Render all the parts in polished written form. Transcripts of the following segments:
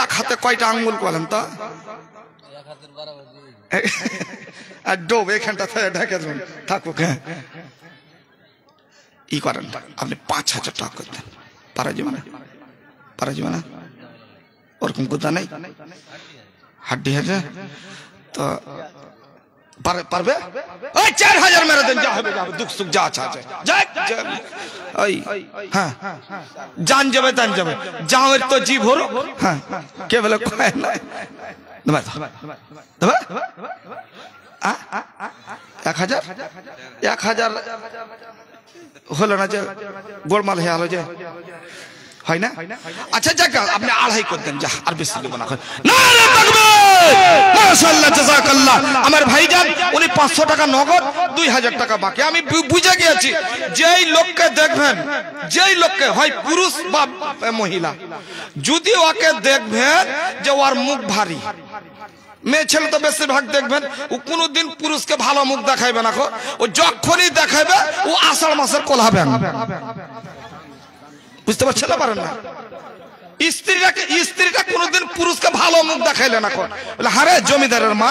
এক হাতে কয়টা আঙ্গুল বলেন তো? আর ডোব এখানটা ঢেকে দেবেন থাকুক। হ্যাঁ ই করেন আপনি ৫,০০০ টাকা করে দেন, পারা যাবে না? পারা যাবে না? ওরকম কথা নেই, হাড্ডি আছে তো পারবে? ওই ৪,০০০ মেরে দেন, যা হবে দুঃখ সুখ যা আছে আছে। ওই হ্যাঁ জান যাবে তান যাবে, যাওয়ের তো জীব হল। হ্যাঁ কে বলে কয় না ১,০০০ হলো না যে গোলমাল হয়ে আলো যে হয় না? আচ্ছা যাক আপনি ২.৫ করে দেন, যা আর বেশি দেবো না। মাশাআল্লাহ জাযাকাল্লাহ। আমার ভাইজান উনি ৫০০ টাকা নগদ, ২,০০০ টাকা বাকি। আমি বুঝে গিয়েছি যেই লোককে দেখবেন, যেই লোককে হয় পুরুষ বা মহিলা, যদি ওকে দেখবেন যে ওর মুখ ভারী, মেয়ে ছেলে তো বেশিরভাগ দেখবেন ও কোনোদিন পুরুষকে ভালো মুখ দেখাইবে না, ও যখনই দেখাইবে ও আষাঢ় মাসের কোলাবেন। বুঝতে পারছেন না? পারেন না? স্ত্রীটা কোনোদিন পুরুষকে ভালো মুখ দেখাইলে না, বলে হারে জমিদারের মা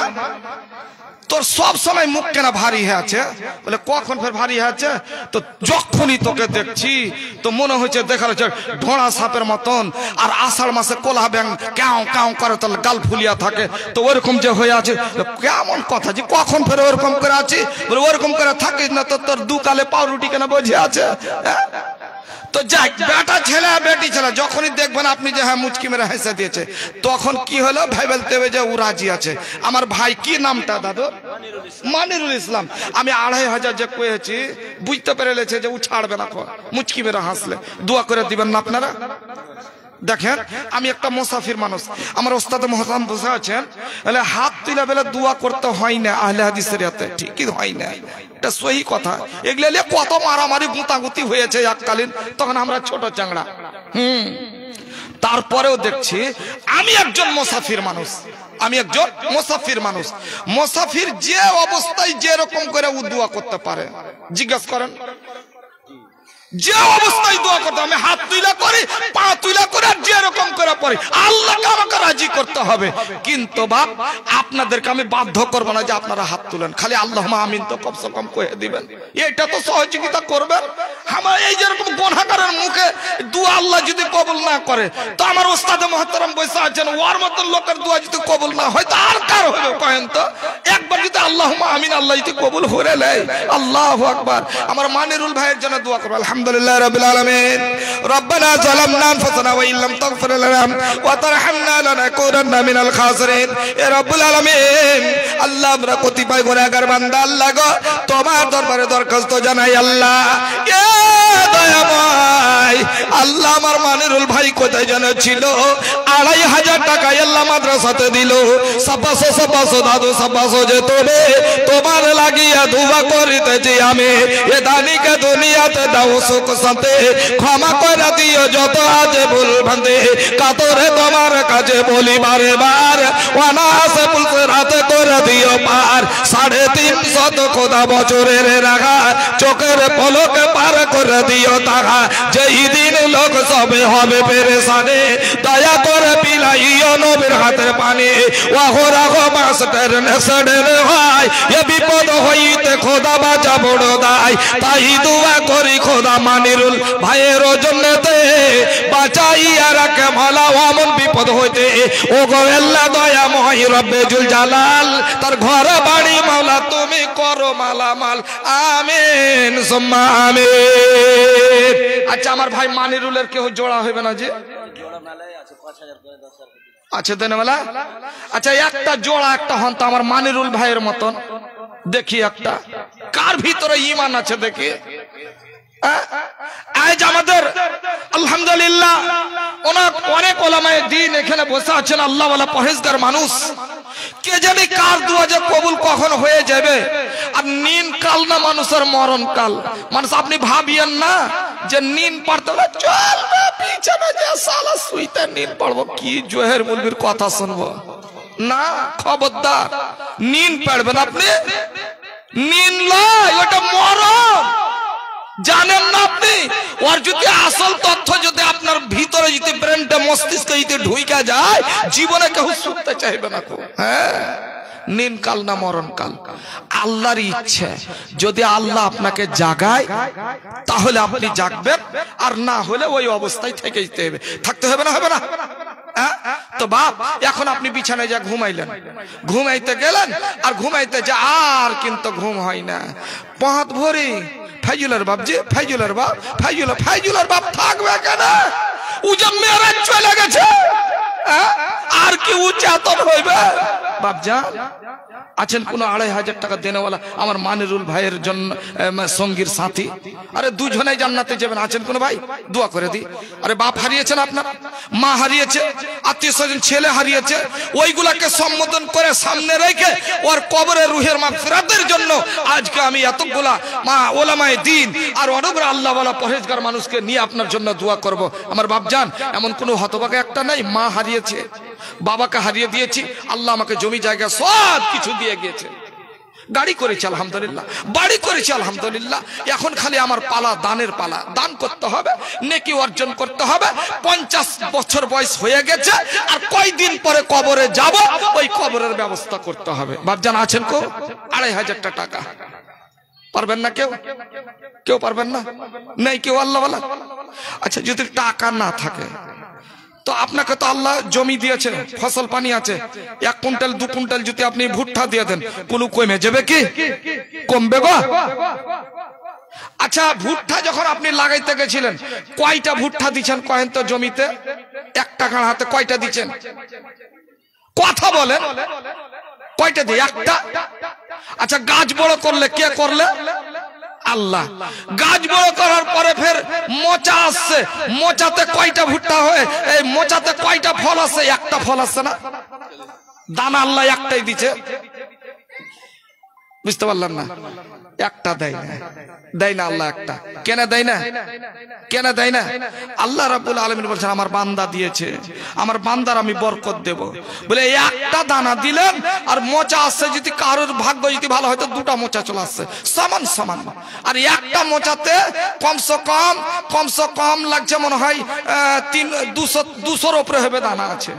তোর সব সময় মুখ কেন ভারী হয়ে আছে? বলে কখন ফের ভারী হয়ে আছে? তো যখনই তোকে দেখছি তো মনে হচ্ছে দেখার হচ্ছে ঢোড়া সাপের মতন, আর আষাঢ় মাসে কোলা ব্যাং কাউ কাউ করে তোর গাল ফুলিয়া থাকে, তো ওরকম যে হয়ে আছে। কেমন কথা যে কখন ফের ওরকম করে আছি? বলে ওরকম করে থাকিস না তো তোর দু কালে পাউরুটি কেন বোঝে আছে? তো যাক বেটা ছেলে বেটি ছেলে যখনই দেখবেন আপনি যে হ্যাঁ মুচকি মেরে হেসে দিয়েছে, তখন কি হলো ভাইবেলতে হবে যে ও রাজি আছে। আমার ভাই কি নামটা দাদু? মানিরুল ইসলাম। আমি ২,৫০০ যে কয়েছি বুঝতে পেরেছে যে ও ছাড়বে না, মুচকি মেরে হাসলে দোয়া করে দিবেন না আপনারা। দেখেন আমি একটা মুসাফির মানুষ, আমার ওস্তাদ মোহতারাম বসে আছেন, বলে হাত তুলে বেলা দোয়া করতে হয় না আহলে হাদিসের ইয়াতে, ঠিকই হয় না, এটা সহি কথা। এগুলো কত মারামারি গুতাগুতি হয়েছে এককালীন, তখন আমরা ছোট চাংড়া। তারপরেও দেখছি আমি একজন মুসাফির মানুষ, আমি একজন মুসাফির মানুষ। মুসাফির যে অবস্থায় যেরকম করে ও দোয়া করতে পারে, জিজ্ঞাসা করেন যে অবস্থায় দোয়া করতে, আমি হাত তুলা করি, পা তুলা করে, আর যেরকম করে পড়ি আল্লাহকে আমাকে রাজি করতে হবে। কিন্তু বাপ আপনাদেরকে আমি বাধ্য করবো না যে আপনারা হাত তুলেন, খালি আল্লাহুম্মা আমিন তো কমসে কম কয়ে দিবেন, এটা তো সহযোগিতা করবেন। আমার এই যেরকম গুনাহগারের মুখে দোয়া আল্লাহ যদি কবুল না করে, তো আমার ওস্তাদে মুহতারাম বসে আছেন, ওর মতন লোকের দোয়া যদি কবুল না হয় তো আর কার হবে কহেন তো? একবার যদি আল্লাহুম্মা আমিন আল্লাহ যদি কবুল করে নেয়, আল্লাহু আকবার। আমার মানিরুল ভাইয়ের জন্য দোয়া করবেন। আলহামদুলিল্লাহ রাব্বিল আলামিন। রব্বানা যালামনা আনফুসানা ওয়া ইল্লাম তাগফির লানা ওয়া তারহামনা লানাকুনান্না মিনাল খাসিরিন। এ রব্বুল আলামিন, আল্লাহ আমরা কতিপয় গুনাহগার বান্দা, আল্লাহ গো তোমার দরবারে দরখাস্ত জানাই আল্লাহ, এ দয়াময় আল্লাহ আমার মানিরুল ভাই কোথায় যেন ছিল, ২,৫০০ টাকা আল্লাহ মাদ্রাসাতে দিল, সাবাসো দাদু সাবাসো যে তোরে তোমার লাগিয়া দুয়া করিতেছি আমি, এ দানিকে দুনিয়াতে দাও সুখ শান্তি, ক্ষমা করে দিও যত আজে ভুল ভ্রান্তি, কাতরে তোমার কাছে বলি বারে বার, অনাসে পুলসে রাতে করে দিও পার, ৩৫০ খোদা বছরের রাখা, চোখের পলকে পার করে দিও তাহা, যেই দিন লোক সবে হবে পেরেশানে, দয়া করে পিলাইও নবীর হাতে পানি, ওয়াহরা গো মাস্টার নেসডের হয়, এ বিপদ হইতে খোদা বাঁচা বড় দায়, তাই দোয়া করি খোদা মানিরুল ভাইয়ের জন্যতে বাঁচাইয়া রাখে মালা অমন বিপদ হইতে, ও গো আল্লাহ দয়াময় রব্বে জুল জালাল, তার ঘর বাড়ি মাওলা তুমি করো মালামাল, আমিন সুম্মা আমিন। আচ্ছা আমার ভাই মানিরুলের কেউ জোড়া হইবে না যে? আচ্ছা দেনওয়ালা, আচ্ছা একটা জোড়া একটা হন তো আমার মানিরুল ভাইয়ের মতন, দেখি একটা কার ভিতরে ঈমান আছে দেখি। আজ আমাদের আলহামদুলিল্লাহ অনেক ওলামায়ে দ্বীন এখানে বসে আছেন, আল্লাহওয়ালা পরহেজগার মানুষ, কে জানে কার দোয়া যে কবুল কখন হয়ে যাবে। আর নিন কাল না মানুষের মরণ কাল, মানুষ আপনি ভাবিয়েন না যে নিন পড়তে হলে চলবে পিছনে যে সালা শুইতে নিন পড়বো, কি জোহের মুলবির কথা শুনবো না, খবরদার নিন পড়বেন আপনি, নিন লয় ওটা মরণ। জানেন না আপনি? ওর যদি আসল তথ্য যদি আপনার ভিতরে যদি ব্রেনটা মস্তিষ্কে যদি ঢুইকা যায়, জীবনে কেউ শুনতে চাইবে না। হ্যাঁ, নিন কাল না মরণ কাল, আল্লাহর ইচ্ছে। যদি আল্লাহ আপনাকে জাগায় তাহলে আপনি জাগবেন, আর না হলে ওই অবস্থায় থেকে যেতে হবে, থাকতে হবে না, হবে না? তো বাপ, এখন আপনি বিছানায় যা ঘুমাইলেন, ঘুমাইতে গেলেন, আর ঘুমাইতে যা আর কিন্তু ঘুম হয় না, পাঁত ভরি ফাইজুলের বাপ, যে ফাইজুলের বাপ, ফাইজুলের বাপ থাকবে কেন? ও যে মেরে চলে গেছে, আর কি উচ্চাতন হইবে? বাপ জান আছেন কোন 2500 টাকা দেনেওয়ালা আমার মানিরুল ভাইয়ের জন্য সঙ্গীর সাথী? আরে দুজনেই জান্নাতে যাবেন, আছেন কোন ভাই? দোয়া করে দি। আরে বাপ হারিয়েছেন আপনার, মা হারিয়েছে, আত্মীয় স্বজন ছেলে হারিয়েছে, ওইগুলাকে সম্বোধন করে সামনে রেখে ওর কবরে রুহের মাগফিরাতের জন্য আজকে আমি এতগুলা মা ওলামায়ে দ্বীন আর অনবর আল্লাহওয়ালা পরহেজগার মানুষকে নিয়ে আপনার জন্য দোয়া করব। আমার বাপ জান, এমন কোনো হতভাগা একটা নাই, মা হারিয়েছে, বাবাকে হারিয়ে দিয়েছি, আল্লাহ আমাকে জমি জায়গা সব কিছু দিয়ে গিয়েছে, গাড়ি করেছি আলহামদুলিল্লাহ, বাড়ি করেছি আলহামদুলিল্লাহ। এখন খালি আমার পালা, দানের পালা, দান করতে হবে, নেকি অর্জন করতে হবে। 50 বছর বয়স হয়ে গেছে, আর কয়দিন পরে কবরে যাব, ওই কবরের ব্যবস্থা করতে হবে। বাপজান আছেন কো? 2500 টাকা পারবেন না? কেউ কেউ পারবেন না? নেই কেউ আল্লাহওয়ালা? আচ্ছা, যদি টাকা না থাকে তো আপনাকে তো আল্লাহ জমি দিয়েছে, ফসল পানি আছে, 1 কুইন্টাল 2 কুইন্টাল যদি আপনি ভুট্টা দিয়ে দেন, কোনো কমে যাবে কি? কমবে গো? আচ্ছা, ভুট্টা যখন আপনি লাগাইতে গেছিলেন, কয়টা ভুট্টা দিচ্ছেন কয়েন তো জমিতে? 1 টাকার হাতে কয়টা দিচ্ছেন? কথা বলেন, কয়টা দিয়ে? 1টা। আচ্ছা, গাছ বড় করলে কে করলে? আল্লাহ। গাছ বড় করার পরে ফের মোচা আসছে, মোচাতে কয়টা ভুট্টা হয়? এই মোচাতে কয়টা ফল আছে? 1টা ফল আছে না? দানা আল্লাহ 1টাই দিছে, বুঝতে পারলাম না? 1টা দেয় না, দেয় না আল্লাহ 1টা। কেন দেয় না? কেন দেয় না? আল্লাহ রাব্বুল আলামিন বলছেন আমার বান্দা দিয়েছে, আমার বান্দার আমি বরকত দেব বলে 1টা দানা দিলেন, আর মোচা আসছে, যদি কারোর ভাগ্য যদি ভালো হয় তো 2টা মোচা চলে আসছে সমান সমান। আর 1টা মোচাতে কমসে কম লাগছে মনে হয় 200-200-200-র উপরে হবে দানা আছে,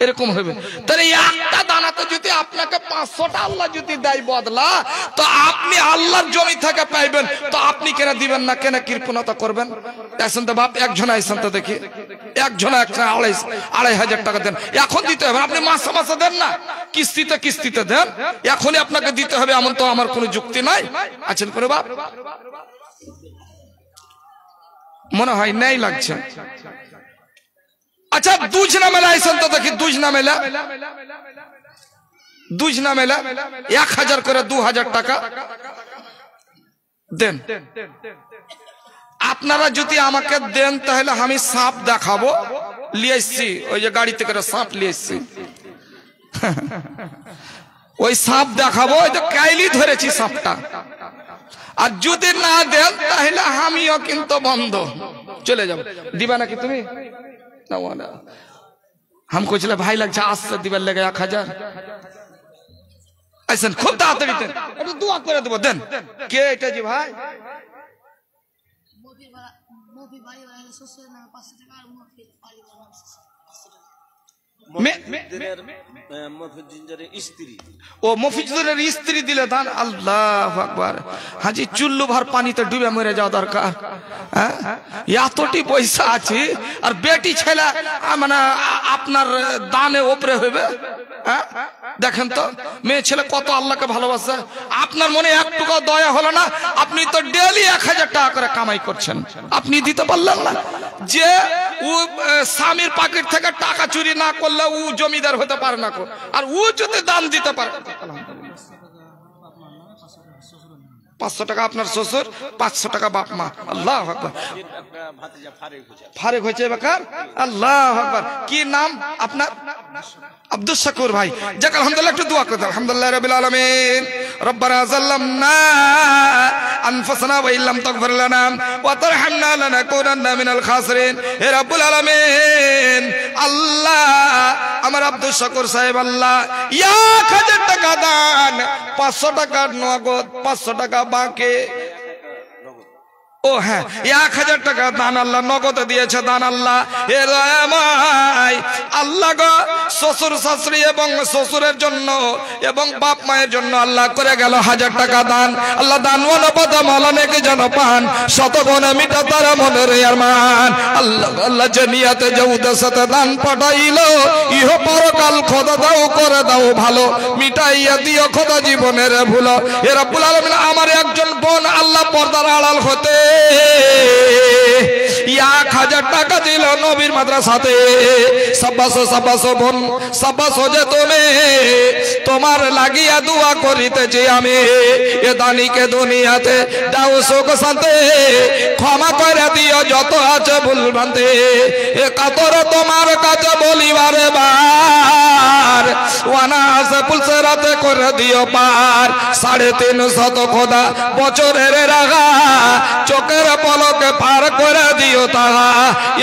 এরকম হবে। তাহলে 1টা দানাতে যদি আপনাকে 500টা আল্লাহ যদি দেয় বদলা, তো আপনি আল্লাহর জমি থেকে পাইবেন, তো আপনি কেন দিবেন না? কেন কৃপণতা করবেন? এখন তো বাপ একজন আইসেন তো দেখি, একজন 2500 টাকা দেন, এখন দিতে হবে। আপনি মাসে মাসে দেন না, কিস্তিতে দেন, এখনই আপনাকে দিতে হবে, এমন তো আমার কোনো যুক্তি নাই। আছেন করে বাপ? মনে হয় নাই লাগছে। আচ্ছা, দুজ না মেলা আইসেন তো দেখি, দুজ না মেলা 1000 করে 2000 টাকা দেন। আপনারা যদি আমাকে দেন তাহলে আমি সাপ দেখাবো, লিয়ে এসছি, ওই যে গাড়িতে করে সাপ লিয়ে এসছি, ওই সাপ দেখাবো, ওই তো কাইলি ধরেছি সাপটা। আর যদি না দেন তাহলে আমিও কিন্তু বন্ধ, চলে যাব। দিবা নাকি তুমি? हम कुछ भाई लग आज से दिवाल लगे 1000 ऐसा खूब ताड़ाताड़ी देन, একটু দোয়া করে দেব, দেন। কে এটা জি ভাই? মফিজ বাড়ি বাড়ি শ্বশুর নামে 500 টাকা, আর মফিজ বাড়ি বাড়ি 500 টাকা। মফিজের স্ত্রী, ও মফিজের স্ত্রী দিলে দান। আল্লাহু আকবার। হাজি চুল্লু ভর পানিতে ডুবে মরে যাওয়া দরকার। এতটি পয়সা আছে, আর বেটি ছেলে মানে আপনার দানে ওপরে হইবে? দেখেন তো মেয়ে ছেলে কত আল্লাহকে ভালোবাসে, আপনার মনে একটুকু দয়া হলো না? আপনি তো ডেইলি 1000 টাকা করে কামাই করছেন, আপনি দিতে পারলেন না? যে ও স্বামীর পকেট থেকে টাকা চুরি না করলে ও জমিদার হতে পারে না, আর ও যদি দান দিতে পারে। 500 টাকা আপনার শ্বশুর, 500 টাকা বাপ মা। আল্লাহু আকবার। ফারেক হয়েছে বেকার। আল্লাহু আকবার। কি নাম আপনার? আব্দুল শাকুর ভাই। যাক আলহামদুলিল্লাহ, একটু দোয়া করতে। আলহামদুলিল্লাহ রাব্বিল আলামিন। রব্বানা যাল্লামনা আনফুসানা ওয়া ইল্লাম তাগফির লানা ওয়া তারহামনা লানাকুনান্না মিনাল খাসিরিন। হে রাব্বুল আলামিন, আল্লাহ আমার আব্দুল শাকুর সাহেব আল্লাহ 1000 টাকা দান, 500 টাকা নগদ, 500 টাকা বাকি, ও হ্যাঁ, 1000 টাকা দান আল্লাহ নগদে দিয়েছে দান আল্লাহ। এ দয়াময় আল্লাহ গো, শ্বশুর শাশুড়ি এবং শ্বশুরের জন্য এবং বাপ মায়ের জন্য আল্লাহ করে গেল 1000 টাকা দান। আল্লাহ দান অনুপাতা মালানেকে যেন পান, শতগুণে মিটা তারা মনের আরমান। আল্লাহ আল্লাহ যে নিয়াতে যে উদ্দেশ্যে দান পাঠাইলো, ইহ পরকাল খোদা দাও করে দাও ভালো, মিটাইয়া দিও খোদা জীবনের ভুলো। এ রব্বুল আলামিন আমার একজন বোন আল্লাহ পর্দার আড়াল হতে 1000 টাকা দিল নবীর মাদ্রাসাতে। সাব্বাসো সাব্বাসো বোন, সাব্বাসো যে তুমি, তোমার লাগিয়া দোয়া করিতেছি আমি। এ দানিকে দুনিয়াতে দাও সুখ শান্তি, ক্ষমা করে দিও যত আছে ভুল ভ্রান্তি। এ কাতর তোমার কাছে বলিবারে বার, ওয়ানাসে পুলসেরাতে করে দিও পার। 350 খোদা বছরের রাগা, চোখের পলকে পার করে দিও তাহা।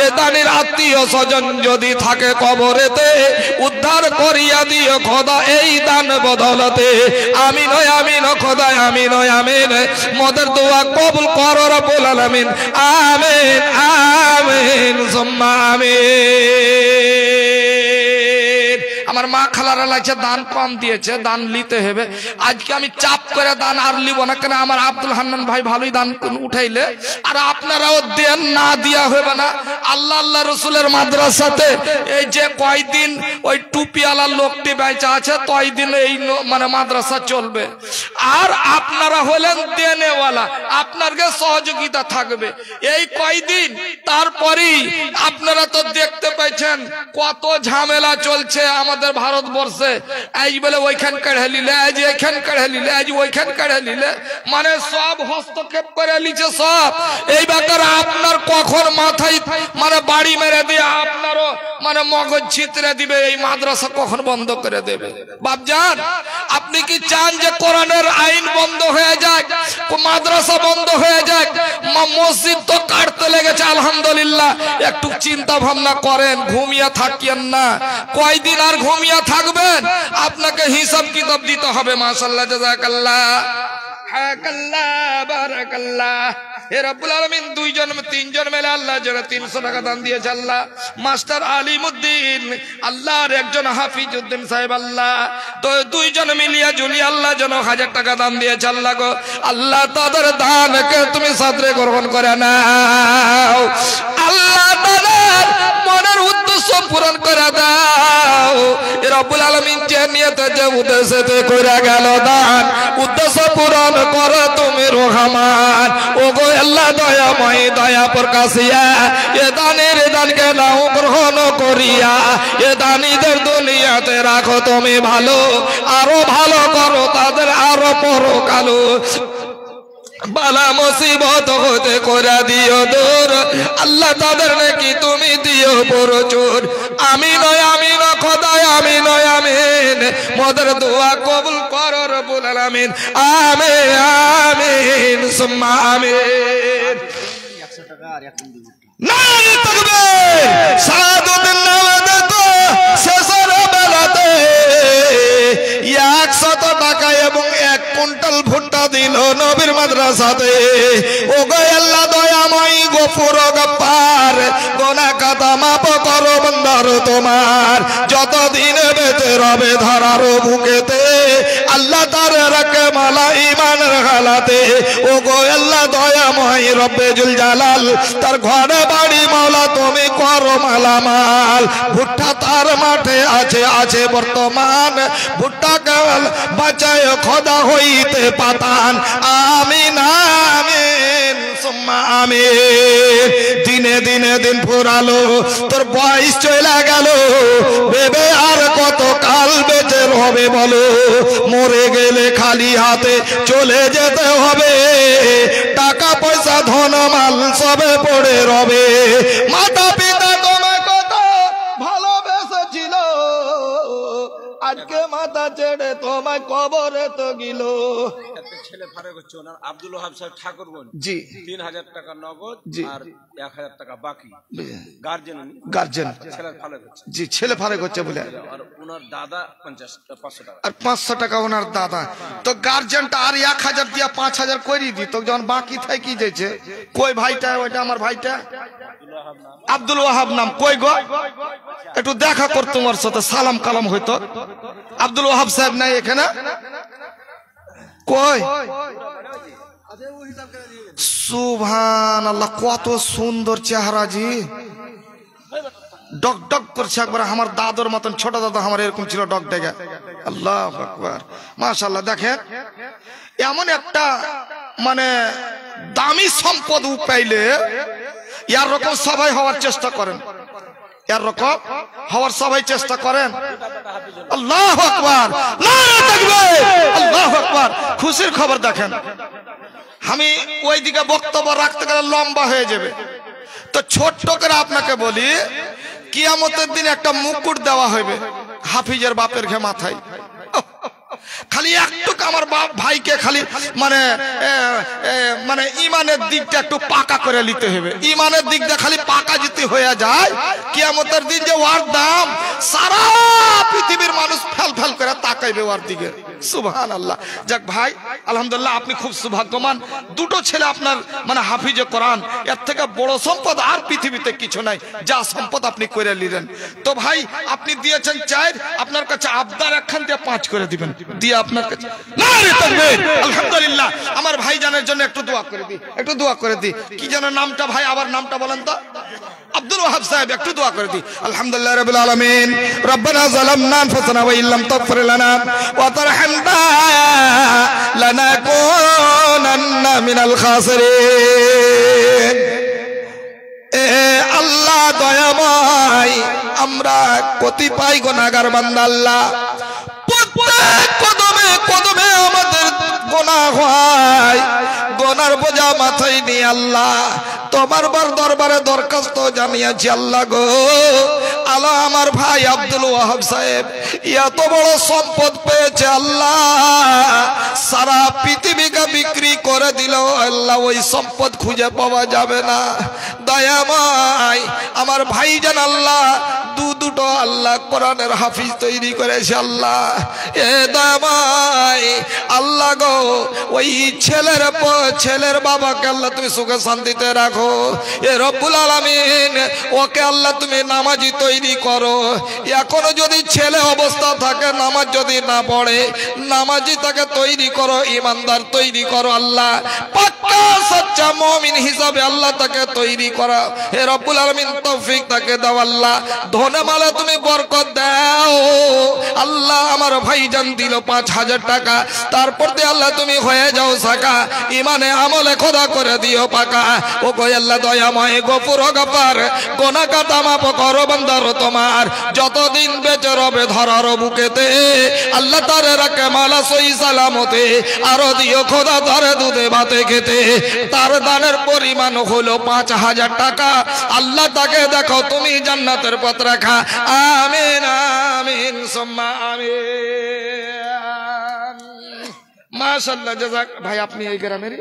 এ দানির আত্মীয় স্বজন যদি থাকে কবরেতে, উদ্ধার করিয়া দিও খোদা এই দান বদলতে। আমিন আমিন খোদা, আমিন আমিন। মোদের দোয়া কবুল করো রব্বুল আলামিন। আমিন আমিন সুম্মা আমিন। আমার মা খালারা লাগছে দান কম দিয়েছে, দান নিতে হবে। আজকে আমি চাপ করে দান আর লিব না, কেন আমার আব্দুল হান্নান ভাই ভালোই দান উঠাইলে, আর আপনারাও দেন, না দিয়া হবে না। আল্লাহ আল্লাহ রসুলের মাদ্রাসাতে এই যে কয়দিন ওই টুপিওয়ালা লোকটি বেঁচে আছে, তয়দিন এই মানে মাদ্রাসা চলবে। আর আপনারা হলেন দেনেওয়ালা, আপনাকে সহযোগিতা থাকবে এই কয়দিন। তারপরেই আপনারা তো দেখতে পাচ্ছেন কত ঝামেলা চলছে আমাদের ভারতবর্ষে। আজ বলে ওইখান কেড়ে নিলে, আজ এইখান কেড়ে নিলে, আজ ওইখান কেড়ে নিলে, মানে সব হস্তক্ষেপ করে নিচ্ছে সব। এই ব্যাপারে আপনার কখন মাথায় মানে বাড়ি মেরে দিয়ে আপনারও মানে মগজ ছিতরে দিবে, এই মাদ্রাসা কখন বন্ধ করে দেবে? বাপজান, আপনি কি চান যে কোরআনের আইন বন্ধ হয়ে যাক, মাদ্রাসা বন্ধ হয়ে যাক? মসজিদ তো কাটতে লেগেছে আলহামদুলিল্লাহ, একটু চিন্তা ভাবনা করেন, ঘুমিয়ে থাকিয়েন না। কয়দিন আর ঘুমিয়ে থাকবেন? আপনাকে হিসাব কিতাব দিতে হবে। মাশাআল্লাহ, জাযাকাল্লাহ, হাকাল্লাহ, বারাকাল্লাহ। হে রব্বুল আলামিন, 2-3 মিলে আল্লাহ যেন 300 টাকা দান দিয়েছে আল্লাহ। মাস্টার আলিমউদ্দিন আল্লাহর একজন হাফিজউদ্দিন সাহেব আল্লাহ, তো 2 জন মিলিয়া জুলি আল্লাহ যেন 1000 টাকা দান দিয়েছে আল্লাহ গো। আল্লাহ তাদের দানকে তুমি সাদরে গ্রহণ করে নাও। আল্লাহ তাদের মনের উদ্দেশ্য পূরণ করে দাও। এ রব্বুল আলামিন যে নিয়তে যে উদ্দেশ্যে করে গেল দান, উদ্দেশ্য পূরণ করো তুমি রহমান। ওগো আল্লাহ দয়াময়, দয়া প্রকাশিয়া এ দানের দানকে নাও গ্রহণ করিয়া, এ দানিদের দুনিয়াতে রাখো তুমি ভালো, আরো ভালো করো তাদের আরো পরকালো। বালা মুসিবত হতে করে দিও দূর, আল্লাহ তাদের নাকি তুমি দিও প্রচুর। আমিন আমিন খোদা, আমিন আমিন। মোদের দোয়া কবুল করো রব্বুল আলামিন। আমিন আমিন সুম্মা আমিন। নারে তাকবীর, সাদুদ্দিন নামাজে তো শেষের বেলাতে 100 টাকা এবং 1 কুইন্টাল ভুট্টা দিল নবীর মাদ্রাসাতে। ও গো আল্লাহ দয়াময়, গফুর গফফার, গুনাহ খাতা মাফ করো বান্দার তোমার। যতদিন বেঁচে রবে ধরার বুকেতে, আল্লাহ তার রাখে মালা ইমানের হালাতে। ও গো আল্লাহ দয়াময় রব্বে জুল জালাল, তার ঘরে বাড়ি মাওলা তুমি করো মালামাল। ভুট্টা তার মাঠে আছে আছে বর্তমান, ভুট্টা কেবল বাঁচায় খোদা হইতে পাতান। আমিন আমিন সুম্মা আমিন। দিনে দিনে দিন ফুরালো, তোর বয়স চলে গেল, বেবে আর কত কাল বেঁচে রবে বলো? মরে গেলে খালি হাতে চলে যেতে হবে, টাকা পয়সা ধন মাল সবে পড়ে রবে। মাতা পিতা তোমায় কত ভালোবেসেছিল, আজ আজকে মাথা ছেড়ে তোমায় কবরে তো গিল। ছেলে ফারাক হচ্ছে ওনার আব্দুল ওয়াহাব সাহেব ঠাকুরগঞ্জ, জি 3000 টাকা নগদ আর 1000 টাকা বাকি। গার্জেন ছেলে ফারাক হচ্ছে, জি ছেলে ফারাক হচ্ছে বলে, আর ওনার দাদা 500 টাকা আর 500 টাকা ওনার দাদা। তো গার্জেনটা আর 1000 দিয়া 5000 করি দি, তো যখন বাকি থাকে কি যাইছে কই ভাইটা, ওইটা আমার ভাইটা আব্দুল ওয়াহাব নাম, কই গো একটু দেখা কর তোমার সাথে, সালাম কালাম হইতো। আব্দুল ওয়াহাব সাহেব নাই এখানে, কই? সুবহানাল্লাহ, কত সুন্দর চেহারা জি, ডক ডক করছে একবার আমার দাদর মতন। ছোট দাদা আমার এরকম ছিল, ডক ডেকে। আল্লাহু আকবার, মাশাআল্লাহ। দেখেন এমন একটা মানে দামি সম্পদ পাইলে ইয়ার রকম সবাই হওয়ার চেষ্টা করেন, ইয়ার রকম হওয়ার সবাই চেষ্টা করেন। আল্লাহু আকবার, নারে তাকবীর, আল্লাহু আকবার। খুশির খবর দেখেন, আমি ওইদিকে বক্তব্য রাখতে গেলে লম্বা হয়ে যাবে, তো ছোট্ট করে আপনাকে বলি, কিয়ামতের দিন একটা মুকুট দেওয়া হবে হাফিজের বাপের ঘে মাথায়। খালি একটুকু আমার ভাইকে খালি মানে মানে ইমানের দিকটা একটু পাকা করে নিতে হবে। ইমানের দিকটা খালি পাকা যদি হয়ে যায়, কিয়ামতের দিন যে ওর দাম সারা পৃথিবীর মানুষ ফেল ফেল করে তাকাইবে ওর দিকে। সুবহানাল্লাহ। যাক ভাই, আলহামদুলিল্লাহ, আপনি খুব সৌভাগ্যবান, দুটো ছেলে আপনার মানে হাফিজে কোরআন। এর থেকে বড় সম্পদ আর পৃথিবীতে কিছু নাই, যা সম্পদ আপনি করে নিলেন। তো ভাই আপনি দিয়েছেন 4, আপনার কাছে আবদার একখান দিয়ে 5 করে দিবেন, দিয়ে আপনার কাছে নারে তাকবীর, আলহামদুলিল্লাহ। আমার ভাইজানের জন্য একটু দোয়া করে দিই, একটু দোয়া করে দিই। কি যেন নামটা ভাই, আবার নামটা বলেন তো? আব্দুল ওয়াহাব সাহেব, একটু দোয়া করে দিই। আলহামদুলিল্লাহ রাব্বিল আলামিন, রব্বানা যালামনা আনফুসানা ওয়া ইল্লাম তাগফির লানা ওয়া তারহামনা লানাকুনান্না মিনাল খাসিরিন। আল্লাহ দয়াময়, আমরা কতিপয় গুনাহগার বান্দা আল্লাহ, প্রত্যেক কদমে কদমে আমাদের গুনাহ হয়, গুনার বোঝা মাথায় নিয়ে আল্লাহ তোমার দরবারে দরখাস্ত জানিয়েছি। আল্লাহ গো, আল্লাহ আমার ভাই আব্দুল ওয়াহাব সাহেব এত বড় সম্পদ পেয়েছে, আল্লাহ সারা পৃথিবীকে বিক্রি করে দিল, আল্লাহ ওই সম্পদ খুঁজে পাওয়া যাবে না। দয়াময় আমার ভাইজান আল্লাহ দুটো আল্লাহ কোরআনের হাফিজ তৈরি করেছে। আল্লাহ এ দয়াময় আল্লাহ গো, ওই ছেলের বাবাকে আল্লাহ তুমি সুখে শান্তিতে রাখো। এ রব্বুল আলামিন, ওকে আল্লাহ তুমি নামাজি তৈরি করো। এখনো যদি ছেলে অবস্থা থাকে, নামাজ যদি না পড়ে, নামাজি তাকে তৈরি করো, ইমানদার তৈরি করো। আল্লাহ পাক্কা সচ্চা মুমিন হিসাবে আল্লাহ তাকে তৈরি করো। হে রব্বুল আলামিন, তৌফিক তাকে দাও। আল্লাহ ধনে মালে তুমি বরকত দাও। আল্লাহ আমার ভাইজান দিল 5000 টাকা, তারপর দিয়ে আল্লাহ তুমি হয়ে যাও সাকা, ইমানে আমলে খোদা করে দিও পাকা। ও গো আল্লাহ দয়াময় গফুর গফার, গুনাহ কাটা মাফ করো বান্দার তোমার, যতদিন বেঁচে রবে ধরার বুকেতে আল্লাহ তারে রাখে মালা সই সালামতে, আরো দিও খোদা ধরে দুধে ভাতে খেতে। তার দানের পরিমাণ হলো 5000 টাকা। আল্লাহ তাকে দেখো তুমি জান্নাতের পথ রাখা। আমিন আমিন সুম্মা আমিন। মাশাআল্লাহ, জাযাক ভাই। আপনি এই গ্রামেরই?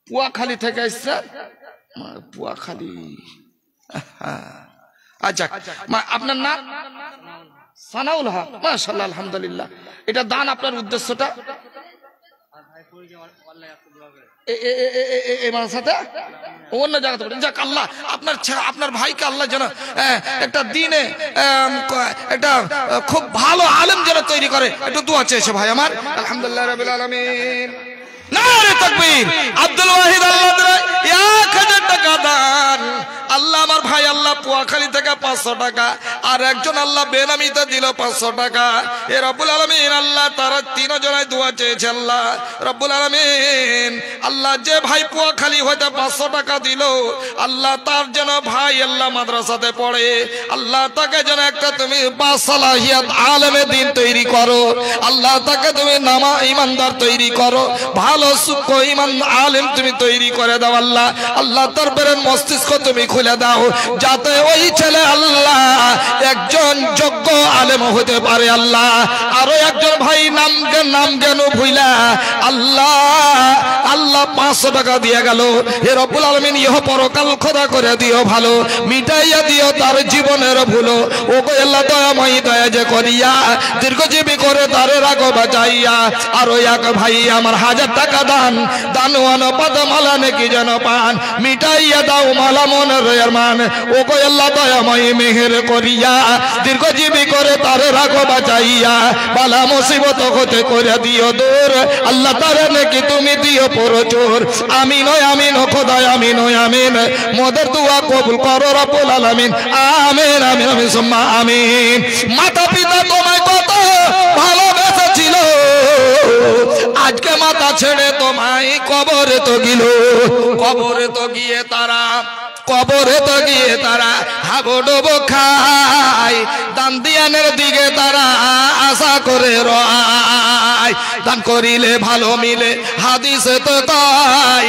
পুয়াখালী থেকে এসেছেন? পুয়াখালী। আচ্ছা, আপনার নাম? সানাউল হক। মাশাআল্লাহ, আলহামদুলিল্লাহ। এটা দান আপনার উদ্দেশ্যটা? অন্য জায়গাতে যাক, আল্লাহ আপনার ভাইকে আল্লাহ যেন একটা দিনে একটা খুব ভালো আলেম যেন তৈরি করে, একটু দোয়া চেয়েছে ভাই আমার। আলহামদুলিল্লাহ রাব্বিল আলামিন, নারে তাকবীর। আব্দুল ওয়াহিদ আল্লাহ 1000 টাকা দান। আল্লাহ আমার ভাই আল্লাহ পুয়াখালী থেকে 500 টাকা, আর একজন আল্লাহ বেনামিতে দিল 500 টাকা। এ রব্বুল আলামিন আল্লাহ তারা 3 জনায় দোয়া চেয়েছে। আল্লাহ রব্বুল আলামিন আল্লাহ যে ভাই পুয়াখালী হইতে 500 টাকা দিল, আল্লাহ তার যেন ভাই আল্লাহ মাদ্রাসাতে পড়ে, আল্লাহ তাকে যেন একটা তুমি বাসালাহিয়াত আলেমে দিন তৈরি করো। আল্লাহ তাকে তুমি নামা ইমানদার তৈরি করো, ভালো সুখ ইমান আলেম তুমি তৈরি করে দাও। আল্লাহ আল্লাহ তার বেরেন মস্তিষ্ক তুমি খুলে বলে দাও যাতে ওই ছেলে আল্লাহ একজন যোগ্য আলেম হতে পারে আল্লাহ। আরো একজন ভাই নাম জ্ঞান ভুইলা আল্লাহ 500 টাকা দিয়ে গেল। হে রব্বুল আলামিন ইহ পরকাল খোদা করে দিও ভালো, মিটাইয়া দিও তার জীবনের ভুলো। ও গো আল্লাহ দয়াময়ী দয়া যে করিয়া দীর্ঘজীবী করে তার রাগ বাঁচাইয়া। আরো এক ভাই আমার 1000 টাকা দানওয়ান পদমালা নাকি যেন পান, মিটাইয়া দাও মালা মনের মান। ও গো আল্লাহ দয়াময়ী মেহের করিয়া দীর্ঘজীবী করে তার রাগ বাঁচাইয়া, বালা মুসিবত হতে করে দিও দূর আল্লাহ তার নাকি তুমি দিও প্রচুর। আমিন আমিন খোদা আমিন আমিন, মোদের দোয়া কবুল করো রব্বুল আলামিন। আমিন আমিন আমিন সুম্মা আমিন। মাতা পিতা তোমায় কত ভালোবেসেছিল, আজকে মাথা ছেড়ে তোমায় কবরে তো গিল। কবরে তো গিয়ে তারা হাবুডুবু খায়, দান দিয়ানের দিকে তারা আশা করে রয়। দান করিলে ভালো মিলে হাদিসে তো তাই,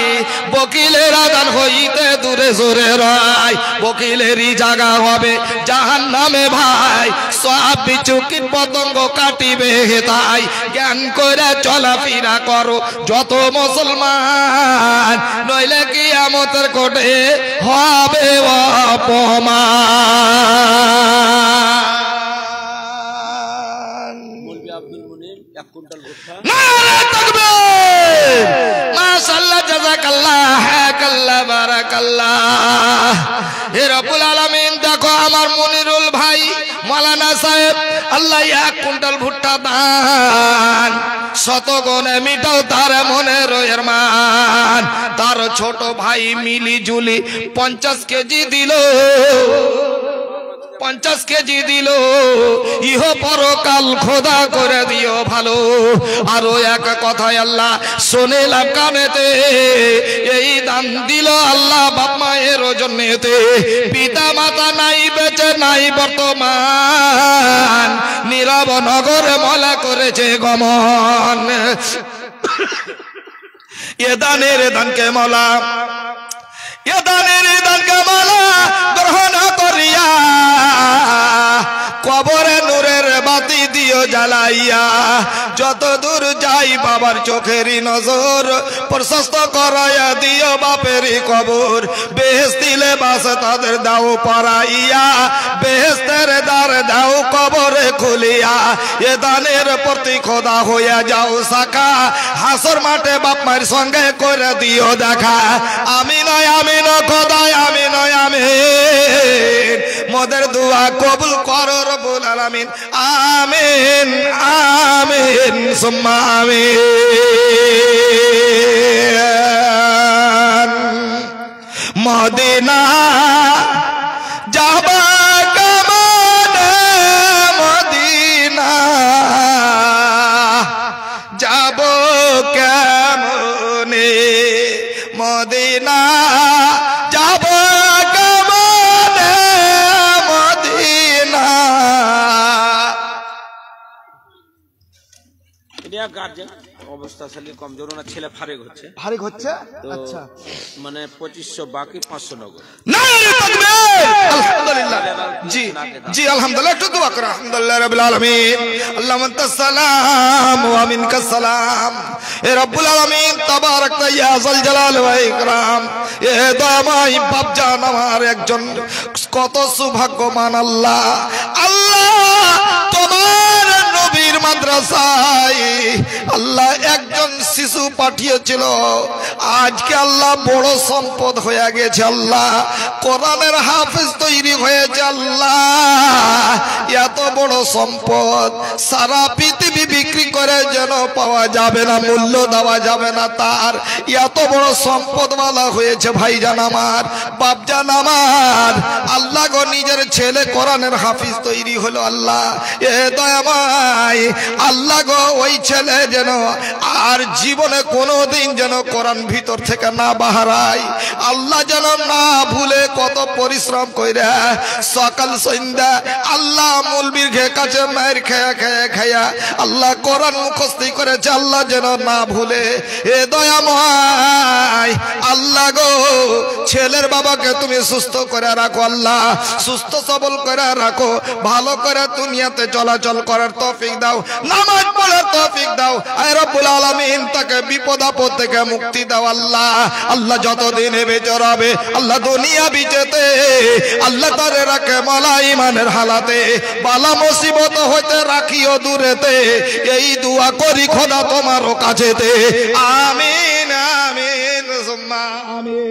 বকিলেরা দান হইতে দূরে সরে রয়। বকিলেরই জায়গা হবে জাহান্নামে ভাই, সব বিচু কীট পতঙ্গ কাটিবে তাই। জ্ঞান করে চলাফেরা করো যত মুসলমান, নইলে কিয়ামতের কোটে হবে অপমান। বলবি আব্দুল মুনিম 1 কুইন্টাল ভুট্টা। নারে তাকবীর, মাশাআল্লাহ, জাযাকাল্লাহ, হাকাল্লাহ, বারাকাল্লাহ। হে রব্বুল আলামিন দেখো আমার মনিরুল ভাই মাওলানা সাহেব আল্লাহ 1 কুইন্টাল ভুট্টা দান, শত গুণে মিটাও তার মনের মান। তার ছোট ভাই মিলি জুলি 50 কেজি দিল, 50 কেজি দিল। ইহ পরকাল খোদা করে দিও ভালো। আরো এক কথায় আল্লাহ শুনিলাম কানেতে, এই দান দিল আল্লাহ বাপ মায়ের জন্যেতে। পিতা মাতা নাই বেঁচে নাই বর্তমান, নীরব নগরে মলা করেছে গমন। এ দানের দানকে মলা, এ দানের দানকে মলা গ্রহণ করিয়া, কবরে নূরের বাতি দিও জ্বালাইয়া। যত দূর যাই বাবার চোখেরই নজর, প্রশস্ত করাইয়া দিও বাপেরই কবর। বেহেশতিলে বাস তাদের দাও পারাইয়া, বেহেশতের দ্বার দাও কবরে খুলিয়া। এ দানের প্রতি খোদা হইয়া যাও সাকা, হাসর মাঠে বাপ মায়ের সঙ্গে করে দিও দেখা। আমিন আমিন খোদা আমিন আমিন, মোদের দোয়া কবুল করো রব্বুল আলামিন। আমিন আমিন সুম্মা আমিন। মদিনা যাবা কেমনে, মদিনা যাব কেমনে, মদিনা যাব কেমনে, মদিনা। এটা গার্জেন অবস্থা শালী কমজোর, না ছেলে ফারেক হচ্ছে। আচ্ছা, মানে 2500 বাকি 500 নগদ। নারে তাকবীর, আলহামদুলিল্লাহ। জি জি আলহামদুলিল্লাহ, একটু দোয়া করো। আলহামদুলিল্লাহ রাব্বিল আলামিন, আল্লাহুম্মা আনতাস সালাম ওয়া মিনকাস সালাম। এ রব্বুল আলামিন তাবারাকতা ইয়া যাল জালাল ওয়া ইকরাম। এ দামাই বাপজান আমার একজন কত সৌভাগ্যবান আল্লাহ। আল্লাহ তোমার নবীর মাদ্রাসায় আল্লাহ একজন শিশু পাঠিয়েছিল, আজকে আল্লাহ বড় সম্পদ হয়ে গেছে। আল্লাহ কোরআনের হাফেজ তৈরি হয়েছে। আল্লাহ এত বড় সম্পদ সারা পৃথিবী বিক্রি করে যেন পাওয়া যাবে না, মূল্য দেওয়া যাবে না তার। এত বড় সম্পদওয়ালা হয়েছে ভাইজান আমার, বাপজান আমার। আল্লাহ গো নিজের ছেলে কোরআনের হাফিজ তৈরি হলো। আল্লাহ এ দয়াময়, আল্লাহ গো ওই ছেলে যেন আর জীবনে কোনোদিন যেন কোরআন ভিতর থেকে না বাহারায়। আল্লাহ যেন না ভুলে কত পরিশ্রম কইরা সকাল সন্ধ্যা আল্লাহ মৌলবীর কাছে মায়ের খেয়া খেয়া খেয়া আল্লাহ আল্লাহ কোরআন মুখস্থি করেছে আল্লাহ যেন না ভুলে। এ দয়াময় আল্লাহ গো, ছেলের বাবাকে তুমি সুস্থ করে রাখো আল্লাহ, সুস্থ সবল করে রাখো, ভালো করে দুনিয়াতে চলাচল করার তৌফিক দাও, নামাজ পড়ার তৌফিক দাও। আয় রব্বুল আলামিন তাকে বিপদ আপদ থেকে মুক্তি দাও আল্লাহ। আল্লাহ যতদিন বেঁচে রবে আল্লাহ দুনিয়া বিচেতে আল্লাহ তারে রাখে মালা ইমানের হালাতে, বালা মুসিবত হইতে রাখিও দূরেতে, এই দোয়া করি খোদা তোমারও কাছেতে। আমিন আমিন সুম্মা আমিন।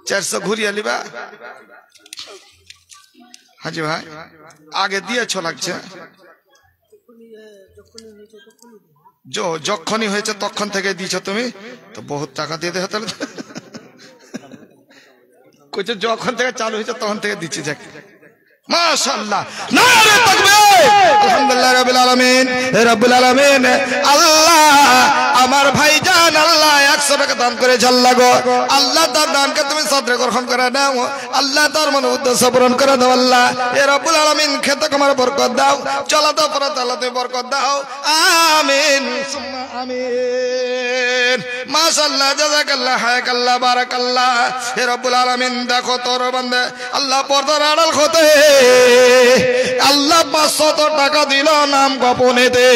400 ঘুরিয়ে লিবা হাজি ভাই, আগে দিয়েছ লাগছে, যখনই হয়েছে তখন থেকে দিয়েছ তুমি, তো বহুত টাকা দিয়ে দেবে তাহলে। কইছে যখন থেকে চালু হয়েছে তখন থেকে দিচ্ছি। যাক মাশাআল্লাহ, নারে তাকবীর, আলহামদুলিল্লাহ রাব্বিল আলামিন। রাব্বুল আলামিন আল্লাহ আমার ভাইজান আল্লাহ 100 টাকা দান করেছে আল্লাহ গো, আল্লাহ তার দানকে তুমি সদরে গ্রহণ করে নাও আল্লাহ, তার মনে উদ্দেশ্য পূরণ করে দাও আল্লাহ। এ রব্বুল আলামিন খেতে তোমার বরকত দাও, চলাতে পড়াতে আল্লাহ তুমি বরকত দাও। আমিন সুম্মা আমিন। মাশাআল্লাহ, জাযাকাল্লাহ, হায়াকাল্লাহ, বারাকাল্লাহ। হে রব্বুল আলামিন দেখো তোর বান্দা আল্লাহ পর্দার আড়াল হতে আল্লাহ 500 টাকা দিল নাম গোপনেতে,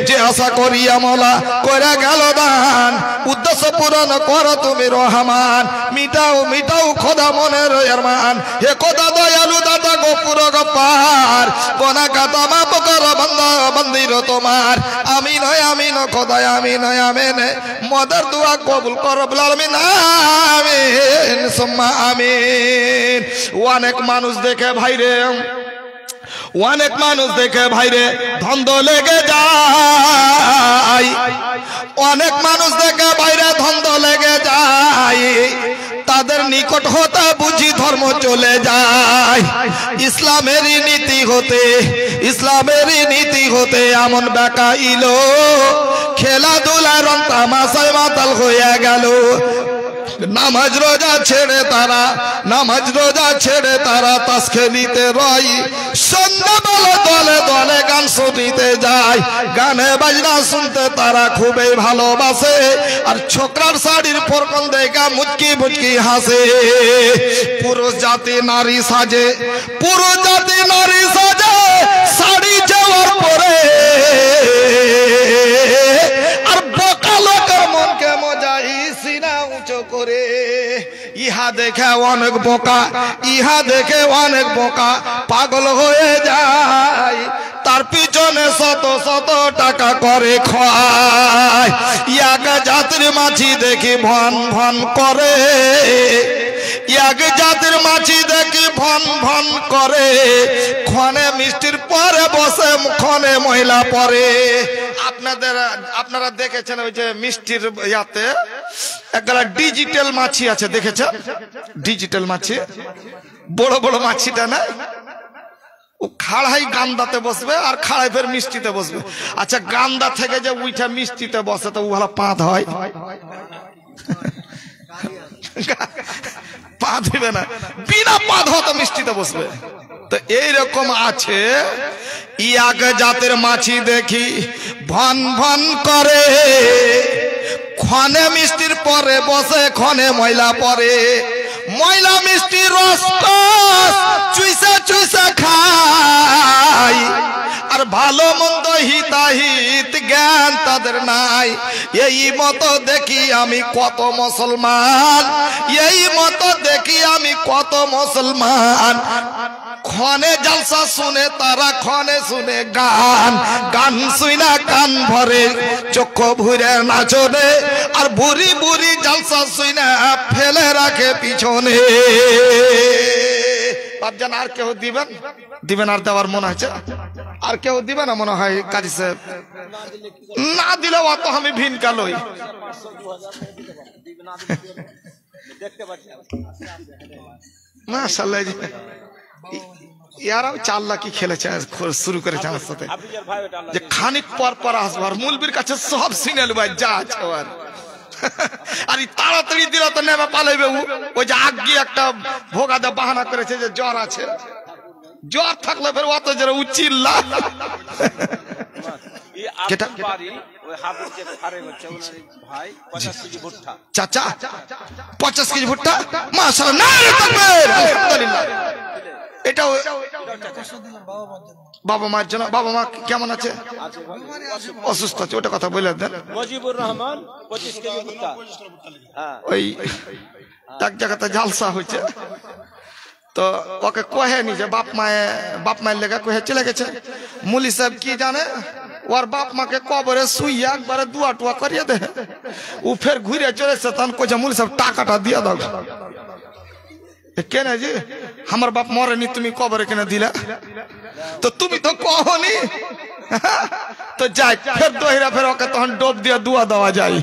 যে আশা করিয়া মওলা কইরা গেল দান, উদ্দেশ্য পূরণ করো তুমি রহমান, মিটাও মিটাও খোদা মনের আরমান। হে খোদা দয়ালু দাতা গফুর গফফার, গুনাহ খাতা মাফ করো বান্দা বান্দির তোমার। আমিন হয় আমিন খোদা, আমিন হয় আমিন, মদের দোয়া কবুল করো রব্বুল আলামিন। আমিন সুম্মা আমিন। অনেক মানুষ দেখে ভাইরে, অনেক মানুষ দেখে ভাইরে ধন্দ লেগে যায়, অনেক মানুষ দেখে ভাইরে ধন্দ লেগে যায়, তাদের নিকট হতে বুঝি ধর্ম চলে যায়। ইসলামেরই নীতি হতে, ইসলামেরই নীতি হতে এমন বেকাইলো, খেলাধুলার রং তামাশায় মাতাল হয়ে গেল। নামাজ রোজা ছেড়ে তারা, নামাজ রোজা ছেড়ে তারা তাস খেলিতে রয়, সন্ধ্যাবেলা দলে দলে গান শুনিতে যায়, গানে বাজনা শুনতে তারা খুবই ভালোবাসে, আর ছোকরার শাড়ির ফরকন দেখা মুচকি মুচকি হাসে। পুরুষ জাতি নারী সাজে, পুরুষ জাতি নারী সাজে শাড়ি যাওয়ার পরে, আর বোকা লোকের মনকে মজাই সিনা উঁচু করে। ইহা দেখে অনেক বোকা, ইহা দেখে অনেক বোকা পাগল হয়ে যায়, তার পিছনে শত শত টাকা করে খায়। এক জাতির মাছি দেখি ভন ভন করে, এক জাতির মাছি দেখি ভন ভন করে, ক্ষণে মিষ্টির পরে বসে ক্ষণে মহিলা পরে। আপনারা দেখেছেন ওই যে মিষ্টির ইয়াতে একটা ডিজিটাল মাছি আছে, দেখেছেন ডিজিটাল মাছি, বড় বড় মাছিটা না, ও খাড়াই গান্দাতে বসবে আর খাড়াই ফের মিষ্টিতে বসবে। আচ্ছা গান্দা থেকে যে উইটা মিষ্টিতে বসে তো ওগুলা পাঁদ হয়? পা দিবে না, বিনা পাঁদ হতো মিষ্টিতে বসবে। তো এইরকম আছে, ইয়াক জাতের মাছি দেখি ভন ভন করে, ক্ষণে মিষ্টির পরে বসে ক্ষণে ময়লা পরে, ময়লা মিষ্টি রস চুইসা চুইসা খায়, আর ভালো মন্দ হিতাহিত জ্ঞান তাদের নাই। এই মতো দেখি আমি কত মুসলমান, এই মতো দেখি আমি কত মুসলমান, ক্ষণে জলসা শুনে তারা ক্ষণে শুনে গান, গান শুনা কান ভরে চক্ষু ভুরে নাচনে, আর বুড়ি বুড়ি জলসা শুনা ফেলে রাখে পিছনে। বাপজান আর কেউ দিবেন? দিবেন? আর দেওয়ার মনে হচ্ছে আর কেউ দিবে না মনে হয় কাজী সাহেব? না দিলে অত আমি ভিন কালই মাশাআল্লাহ। ইয়ারাও 4 লাখ খেলেছে শুরু করেছে আমার সাথে, যে খানিক পর পর আসবার মুলবির কাছে সব সিনেল ভাই যা আছে আর আর তাড়াতাড়ি দিলে তো নেবে পালাইবে। ওই যে আগে একটা ভোগাদা বাহানা করেছে যে জ্বর আছে, জ্বর থাকলে ফের অত জোরে উচিল্লা চাচা 50 কেজি ভুট্টা মাশাআল্লাহ নারে তাকবীর আলহামদুলিল্লাহ এটাও বাবা মার জন্য বাবা মা কেমন আছে অসুস্থ আছে ওটা কথা বলে দেন মুজিবুর রহমান 25 কেজি ভুট্টা ওই এক জায়গাতে জালসা হয়েছে তো ওকে কহেনি যে বাপ মায়ের লেগে কহে চলে গেছে মুলি সাহেব কি জানে ওর বাপ মাকে কবরে শুইয়া একবারে দুয়া টুয়া করিয়ে দে ও ফের ঘুরে চলেছে তখন কইছে মুলি সাহেব টাকাটা দিয়ে দাও কেন জি আমার বাপ মরেনি তুমি কবরে কেন দিলা তো তুমি তো কহনি তো যাই ফের দোহরা ফের ওকে তখন ডোব দিয়ে দুয়া দেওয়া যায়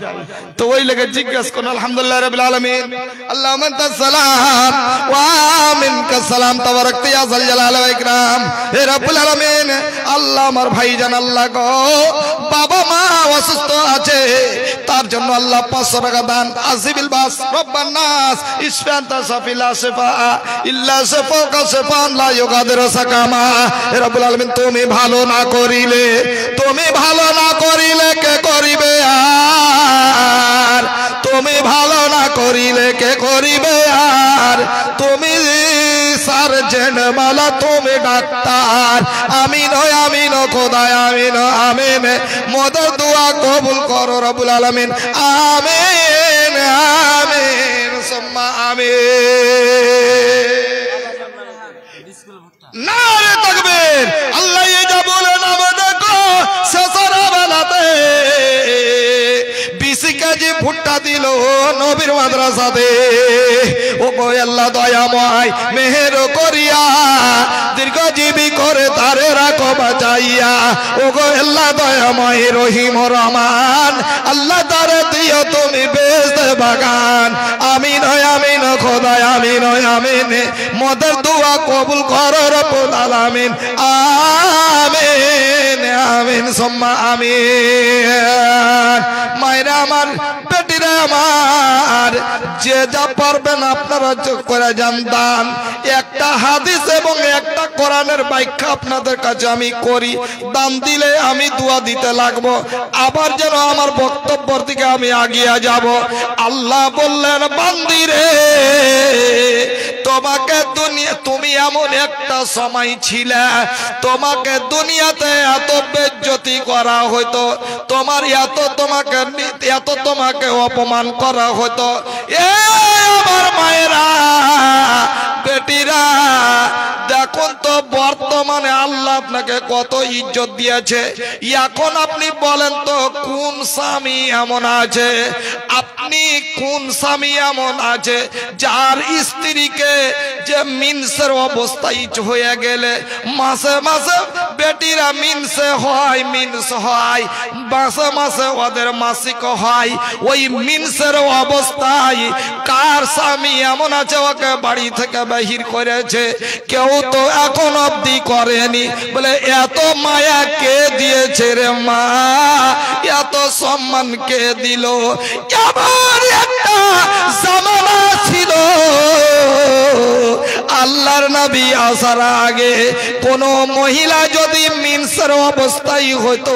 তো ওই লেগে জিজ্ঞেস করুন আলহামদুলিল্লাহ রাব্বিল আলামিন আল্লাহুম্মা আনতাস সালাম ওয়া মিনকাস সালাম তাবারাকতা ইয়া যাল জালালি ওয়াল ইকরাম হে রাব্বুল আলামিন আল্লাহ আমার ভাইজান আল্লাহ গো বাবা মা অসুস্থ আছে তার জন্য আল্লাহ 500 টাকা দান আজিবিল বাস রব্বান নাস ইসফান্তা সাফিলা শিফা ইল্লা শিফাকা শিফান লা ইউগাদিরু সাকামা হে রাব্বুল আলামিন তুমি ভালো না করিলে কে করিবে আর তুমি ভালো না করিলে কে করিবে আর তুমি সার্জেন মালা তুমি ডাক্তার আমিন আমিন খোদা আমিন আমিন মদর দোয়া কবুল করো রব্বুল আলামিন আমিন আমিন সুম্মা আমিন নারে তাকবীর আল্লাহ ये जा बोले ना देखो ससरा बेलाते 20 কেজি ভুট্টা দিল নবীর মাদ্রাসাতে ও গো আল্লাহ দয়াময় মেহের করিয়া দীর্ঘজীবী করে তারে রাখো বাঁচাইয়া ও গো আল্লাহ দয়াময় রহিম রহমান আল্লাহ তারে দিও তুমি বেহেশতে বাগান আমিন আমিন খোদা আমিন আমিন মদের দোয়া কবুল করো রব্বুল আলামিন আমিন আমিন সুম্মা আমিন মায়েরা আমার বেটিরা আমার যে যা পারবেন আপনারা যোগ করে যান দান একটা হাদিস এবং একটা কোরআনের ব্যাখ্যা আপনাদের কাছে আমি করি দান দিলে আমি দোয়া দিতে লাগবো আবার যেন আমার বক্তব্যের দিকে আমি এগিয়ে যাব আল্লাহ বললেন বান্দি রে তোমাকে দুনিয়া তুমি এমন একটা সময় ছিলে তোমাকে দুনিয়াতে এত বেজ্জতি করা হতো তোমার এত তোমাকে অপমান করা হতো এ আমার মায়েরা বেটিরা দেখুন তো বর্তমানে আল্লাহ আপনাকে কত ইজ্জত দিয়েছে এখন আপনি বলেন তো কোন স্বামী এমন আছে আপনি কোন স্বামী এমন আছে যার স্ত্রীকে যে মিন্সের অবস্থায় হয়ে গেলে মাসে মাসে বেটিরা মিন্সে হয় মাসে মাসে ওদের মাসিক হয় ওই মিন্সের অবস্থায় কার স্বামী এমন আছে ওকে বাড়ি থেকে বাহির করেছে কেউ তো এখন অবধি করেনি বলে এত মায়া কে দিয়েছে রে মা এত সম্মান কে দিল এবার একটা জামানা ছিল আল্লাহর নবী আসার আগে কোন মহিলা যদি মিন্সের অবস্থায় হতো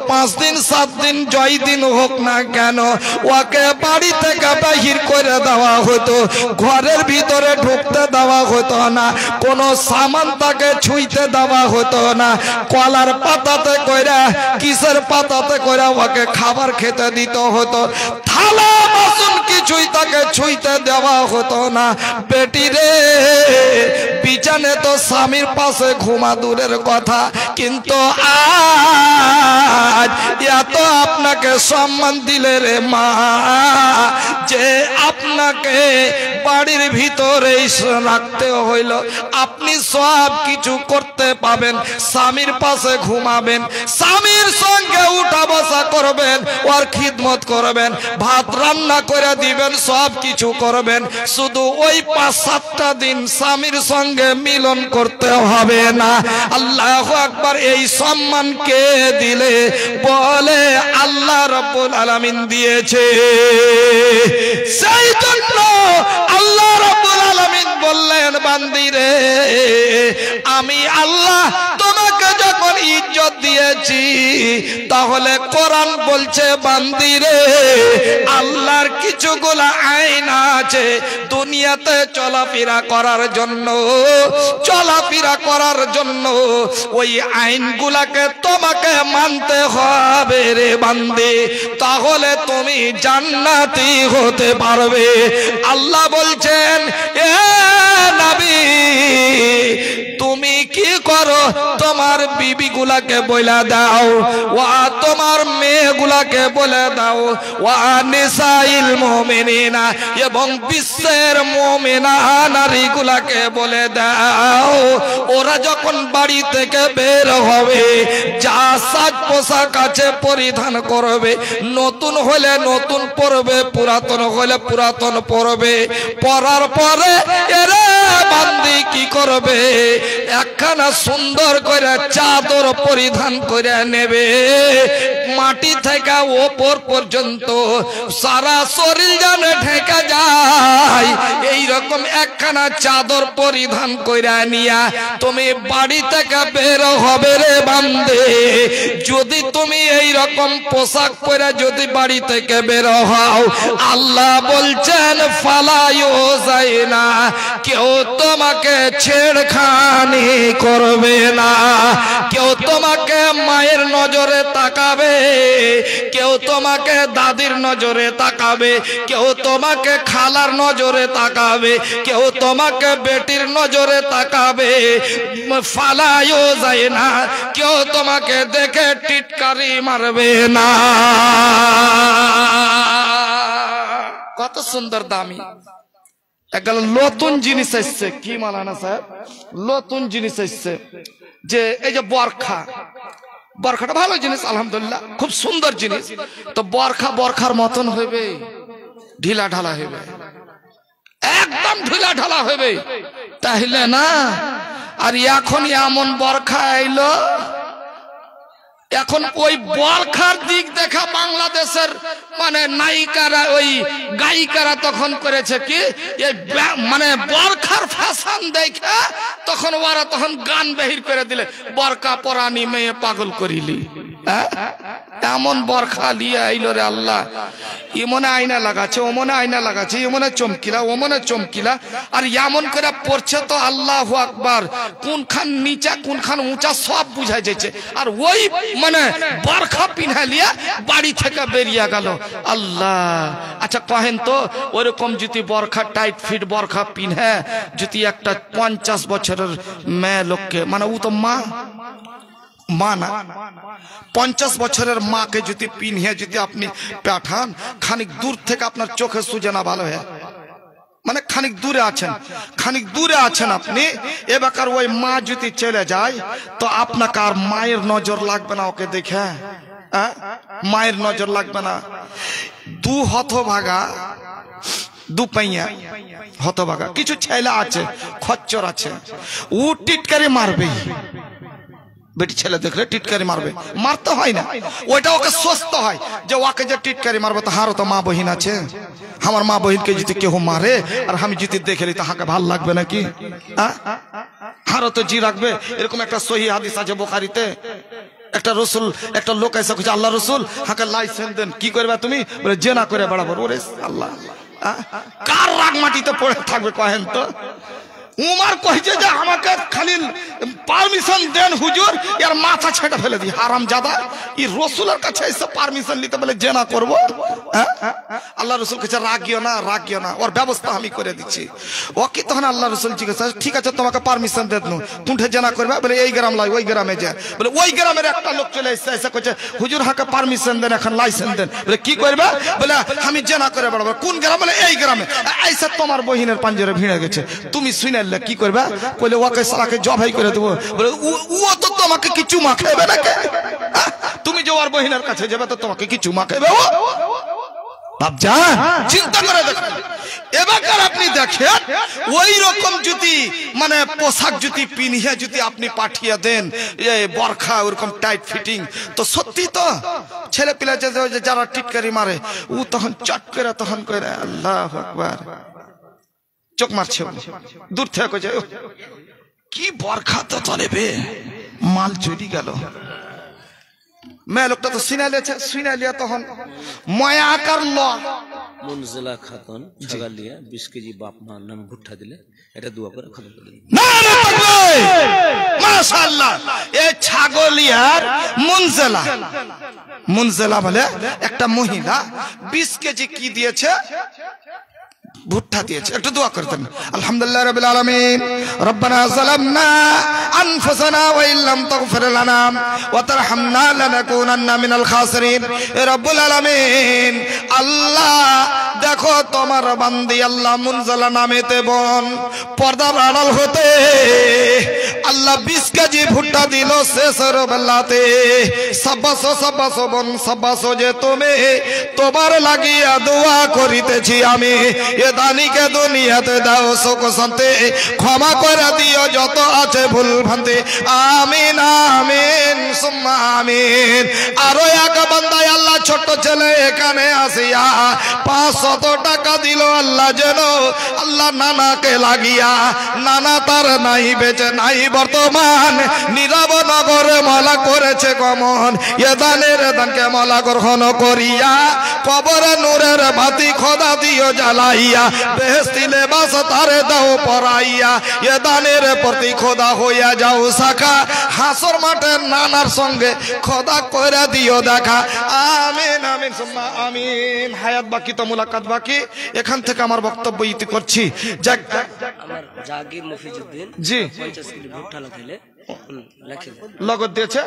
5 দিন 7 দিন জয় দিন হোক না কেন ওকে বাড়ি থেকে বাহির করে দেওয়া হতো ঘরের ভিতরে ঢুকতে দেওয়া হতো না কোন সামান তাকে ছুঁইতে দেওয়া হতো না কলার পাতাতে কইরা কিসের পাতাতে কইরা ওকে খাবার খেতে দিতে হতো থালা বাসন কিছুই তাকে ছুঁইতে দেওয়া হতো না বেটি রে বিছানে তো স্বামীর পাশে ঘুমা দূরের কথা কিন্তু আজ এত আপনাকে সম্মান দিলে রে মা যে আপনাকে বাড়ির ভিতরে রাখতে হইল আপনি সব কিছু করতে পাবেন স্বামীর পাশে ঘুমাবেন স্বামীর সঙ্গে উঠা বসা করবেন ওর খিদমত করবেন ভাত রান্না করে দিবেন সব কিছু করবেন শুধু ওই 5-7টা দিন স্বামীর সঙ্গে মিলন করতে হবে না আল্লাহু আকবার এই সম্মান কে দিলে বলে আল্লাহ রাব্বুল আলামিন দিয়েছে সেই জন্য আল্লাহ রাব্বুল আলামিন বললেন বান্দি রে আমি আল্লাহ তোমাকে যখন ইজ্জত দিয়েছি, তাহলে কোরআন বলছে বান্দি রে, আল্লাহর কিছুগুলা আইন আছে দুনিয়াতে চলাফেরা করার জন্য, চলাফেরা করার জন্য ওই আইনগুলাকে তোমাকে মানতে হবে রে বান্দি, তাহলে তুমি জান্নাতি হতে পারবে। আল্লাহ বলছেন এ নবী তুমি কি করো, তোমার বিবিগুলাকে বলে দাও, ওয়া তোমার মেয়েগুলাকে বলে দাও, ওয়া নিসাইল মুমিনিনা, এবং বিশ্বের মুমিনা নারীগুলাকে বলে দাও, ওরা যখন বাড়ি থেকে বের হবে যা সাজ পোশাক আছে পরিধান করবে, নতুন হলে নতুন পরবে, পুরাতন হলে পুরাতন পরবে, পরার পরে এরা বান্দি কি করবে, একখানা সুন্দর করে চাদর পরিধান করে নেবে, মাটি থেকে ওপর পর্যন্ত সারা শরীর যেন ঢেকে যায়, এই রকম একখানা চাদর পরিধান করে নিয়া তুমি বাড়ি থেকে বের হবে রে বান্দে। যদি তুমি এই রকম পোশাক পরে যদি বাড়ি থেকে বের হও, আল্লাহ বলছেন ফালায়ো যায় না, কেউ তোমাকে ছেড়খানি করবে না, কেউ তোমাকে মায়ের নজরে তাকাবে, কেউ তোমাকে দাদির নজরে তাকাবে, কেউ তোমাকে খালার নজরে তাকাবে, কেউ তোমাকে বেটির নজরে তাকাবে, ফালায়ও যায় না, কেউ তোমাকে দেখে টিটকারি মারবে না। কত সুন্দর দামি একটা নতুন জিনিস এসছে, কি মালানা সাহেব, নতুন জিনিস এসছে যে এই যে বরখা, বরখাটা ভালো জিনিস আলহামদুলিল্লাহ, খুব সুন্দর জিনিস। তো বরখা বরখার মতন হইবে, ঢিলা ঢালা হইবে, একদম ঢিলা ঢালা হইবে, তাহলে না। আর এখন এমন বরখা আইলো, এখন ওই বরখার দিক দেখা বাংলাদেশের মানে নায়িকারা ওই গায়িকারা তখন করেছে কি, মানে বরখার ফ্যাশন দেখে তখন ওরা তখন গান বেহির করে দিলে, বরখা পরানি মেয়ে পাগল করিলি, এমন বরখা লিয়ে আইলো রে আল্লাহ। ই মনে আয়না লাগাচ্ছে, ও মনে আয়না লাগাচ্ছে, ই মনে চমকিলা, ও মনে চমকিলা, আর এমন করে পড়ছে তো আল্লাহু আকবার, কোনখান নিচা কোনখান উঁচা সব বুঝাই যাচ্ছে। আর ওই মানে বরখা পিনা লিয়া বাড়ি থেকে বেরিয়ে গেল। আল্লাহ, আচ্ছা কহেন তো ওরকম যদি বরখা টাইট ফিট বরখা পিনে যদি একটা 50 বছরের মেয়ে লোককে, মানে ও তো মা না, 50 বছরের মাকে যদি পিনিয়ে যদি আপনি পাঠান, খানিক দূর থেকে আপনার চোখে সুজে না ভালো হয়, মানে খানিক দূরে আছেন, খানিক দূরে আছেন আপনি, এবার ওই মা যদি চলে যায় তো আপনাকে আর মায়ের নজর লাগবে না, ওকে দেখে মায়ের নজর লাগবে না। দু হতভাগা, দু পাইয়া হতভাগা কিছু ছেলে আছে, খচ্চর আছে, ও টিটকারি মারবে, বেটি ছেলে দেখলে টিটকারি মারবে, মারতে হয় না, ওইটা ওকে সুস্থ হয় যে ওকে যে টিটকারি মারবে, তো হারও তো মা বহিন আছে, আমার মা বহিনকে যদি কেউ মারে আর আমি যদি দেখে তাহাকে ভাল লাগবে নাকি, হারও তো জি রাখবে। এরকম একটা সহি হাদিস আছে বুখারীতে, একটা রসুল, একটা লোক এসে কইছে আল্লাহ রসুল হাকে লাইসেন্স দেন, কি করবে তুমি, বলে জেনা করে বেড়াবো। ওরে আল্লাহ, কার রাগ মাটিতে পড়ে থাকবে কহেন তো। উমার কইছে যে আমাকে খালি পারমিশন দেন হুজুর, এর মাথা ছেড়ে ফেলে দিই, হারামজাদা, এই রসুলের কাছে এসে পারমিশন নিতে বলে জেনা করবো। আল্লাহ রসুল কাছে রাগিও না, রাগিও না, ওর ব্যবস্থা আমি করে দিচ্ছি। ও কি তখন আল্লাহ রসুল জিজ্ঞাসা, ঠিক আছে তোমাকে পারমিশন দিয়ে দেন, তুমি জেনা করবে, বলে এই গ্রাম লাই, ওই গ্রামে যায়, বলে ওই গ্রামের একটা লোক চলে এসে এসে কইছে হুজুর হাকে পারমিশন দেন, এখন লাইসেন্স দেন, বলে কি করবে, বলে আমি জেনা করে বেড়াবো। কোন গ্রাম, বলে এই গ্রামে। এইসা তোমার বহিনের পাঞ্জরে ভিড়ে গেছে, তুমি শুনে কি করবে, কইলে ওকে সারাকে জবাই করে দেবো, বলে ও তো তোমাকে কিছু মাখাবে না, তুমি যে ওর বহিনের কাছে যাবে তো তোমাকে কিছু মাখাবে। চিন্তা করে দেখেন, এবার আপনি দেখেন ওই রকম যদি মানে পোশাক যদি পিনিয়ে যদি আপনি পাঠিয়ে দেন, বরখা ওরকম টাইট ফিটিং, তো সত্যি তো ছেলে পিলা যারা টিটকারি মারে ও তখন চট করে তখন করে আল্লাহু আকবার চোখ মারছে, দূর থেকে কি বরখা তো চলে বে, মাল চুরি গেল। মেয়ে লোকটা তো সিনা লিয়া তখন ময়া আকার ল মুনজিলা খাতুন ছাগালিয়া 20 কেজি বাপ মার নামে ভুট্টা দিলে এটা দোয়া করে খতম করে দিন। মাশাআল্লাহ। এই ছাগলিয়ার মুনজিলা বলে একটা মহিলা 20 কেজি কি দিয়েছে, ভুট্টা দিয়েছে। একটু দোয়া করতেন। আলহামদুলিল্লাহ রাব্বিল আলামিন, রব্বানা যালামনা আনফুসানা ওয়া ইল্লাম তাগফির লানা ওয়া তারহামনা লানাকুনান্না মিনাল খাসিরিন। এ রব্বুল আলামিন, আল্লাহ দেখো তোমার বান্দি আল্লাহ মুনজিলা নামেতে বোন পর্দার আড়াল হতে আল্লাহ 20 কেজি ভুট্টা দিল শেষের বেলাতে। সাব্বাসো বোন সাব্বাসো, যে তুমি তোমার লাগিয়া দোয়া করিতেছি আমি। এ দানিকে দুনিয়াতে দাও সুখ শান্তি, ক্ষমা করে দিও যত আছে ভুল ভ্রান্তি। আমিন আমিন সুম্মা আমিন। আরো এক বান্দা আল্লাহ ছোট ছেলে এখানে আসিয়া 500 টাকা দিল আল্লাহ যেন আল্লাহ নানাকে লাগিয়া, নানা তার নাই বেঁচে নাই বর্তমান, নীরব নগরে মালা করেছে গমন। এ দানকে মালা গ্রহণ করিয়া কবরে নূরের বাতি খোদা দিও জ্বালাইয়া, বেহেশতি লেবাস তারে দাও পরাইয়া। এ দানের প্রতি খোদা হইয়া যাও শাখা, হাসর মাঠে নানার সঙ্গে খোদা কইরা দিও দেখা। আমিন আমিন সুম্মা আমিন। হায়াত বাকি তো মুলাকাত বাকি, এখান থেকে আমার বক্তব্য ইতি করছি। যাক আমার জাগির মফিজউদ্দিন জি 50 কিলো ভুট্টা লাগাইলে লেখে লগত দিয়েছে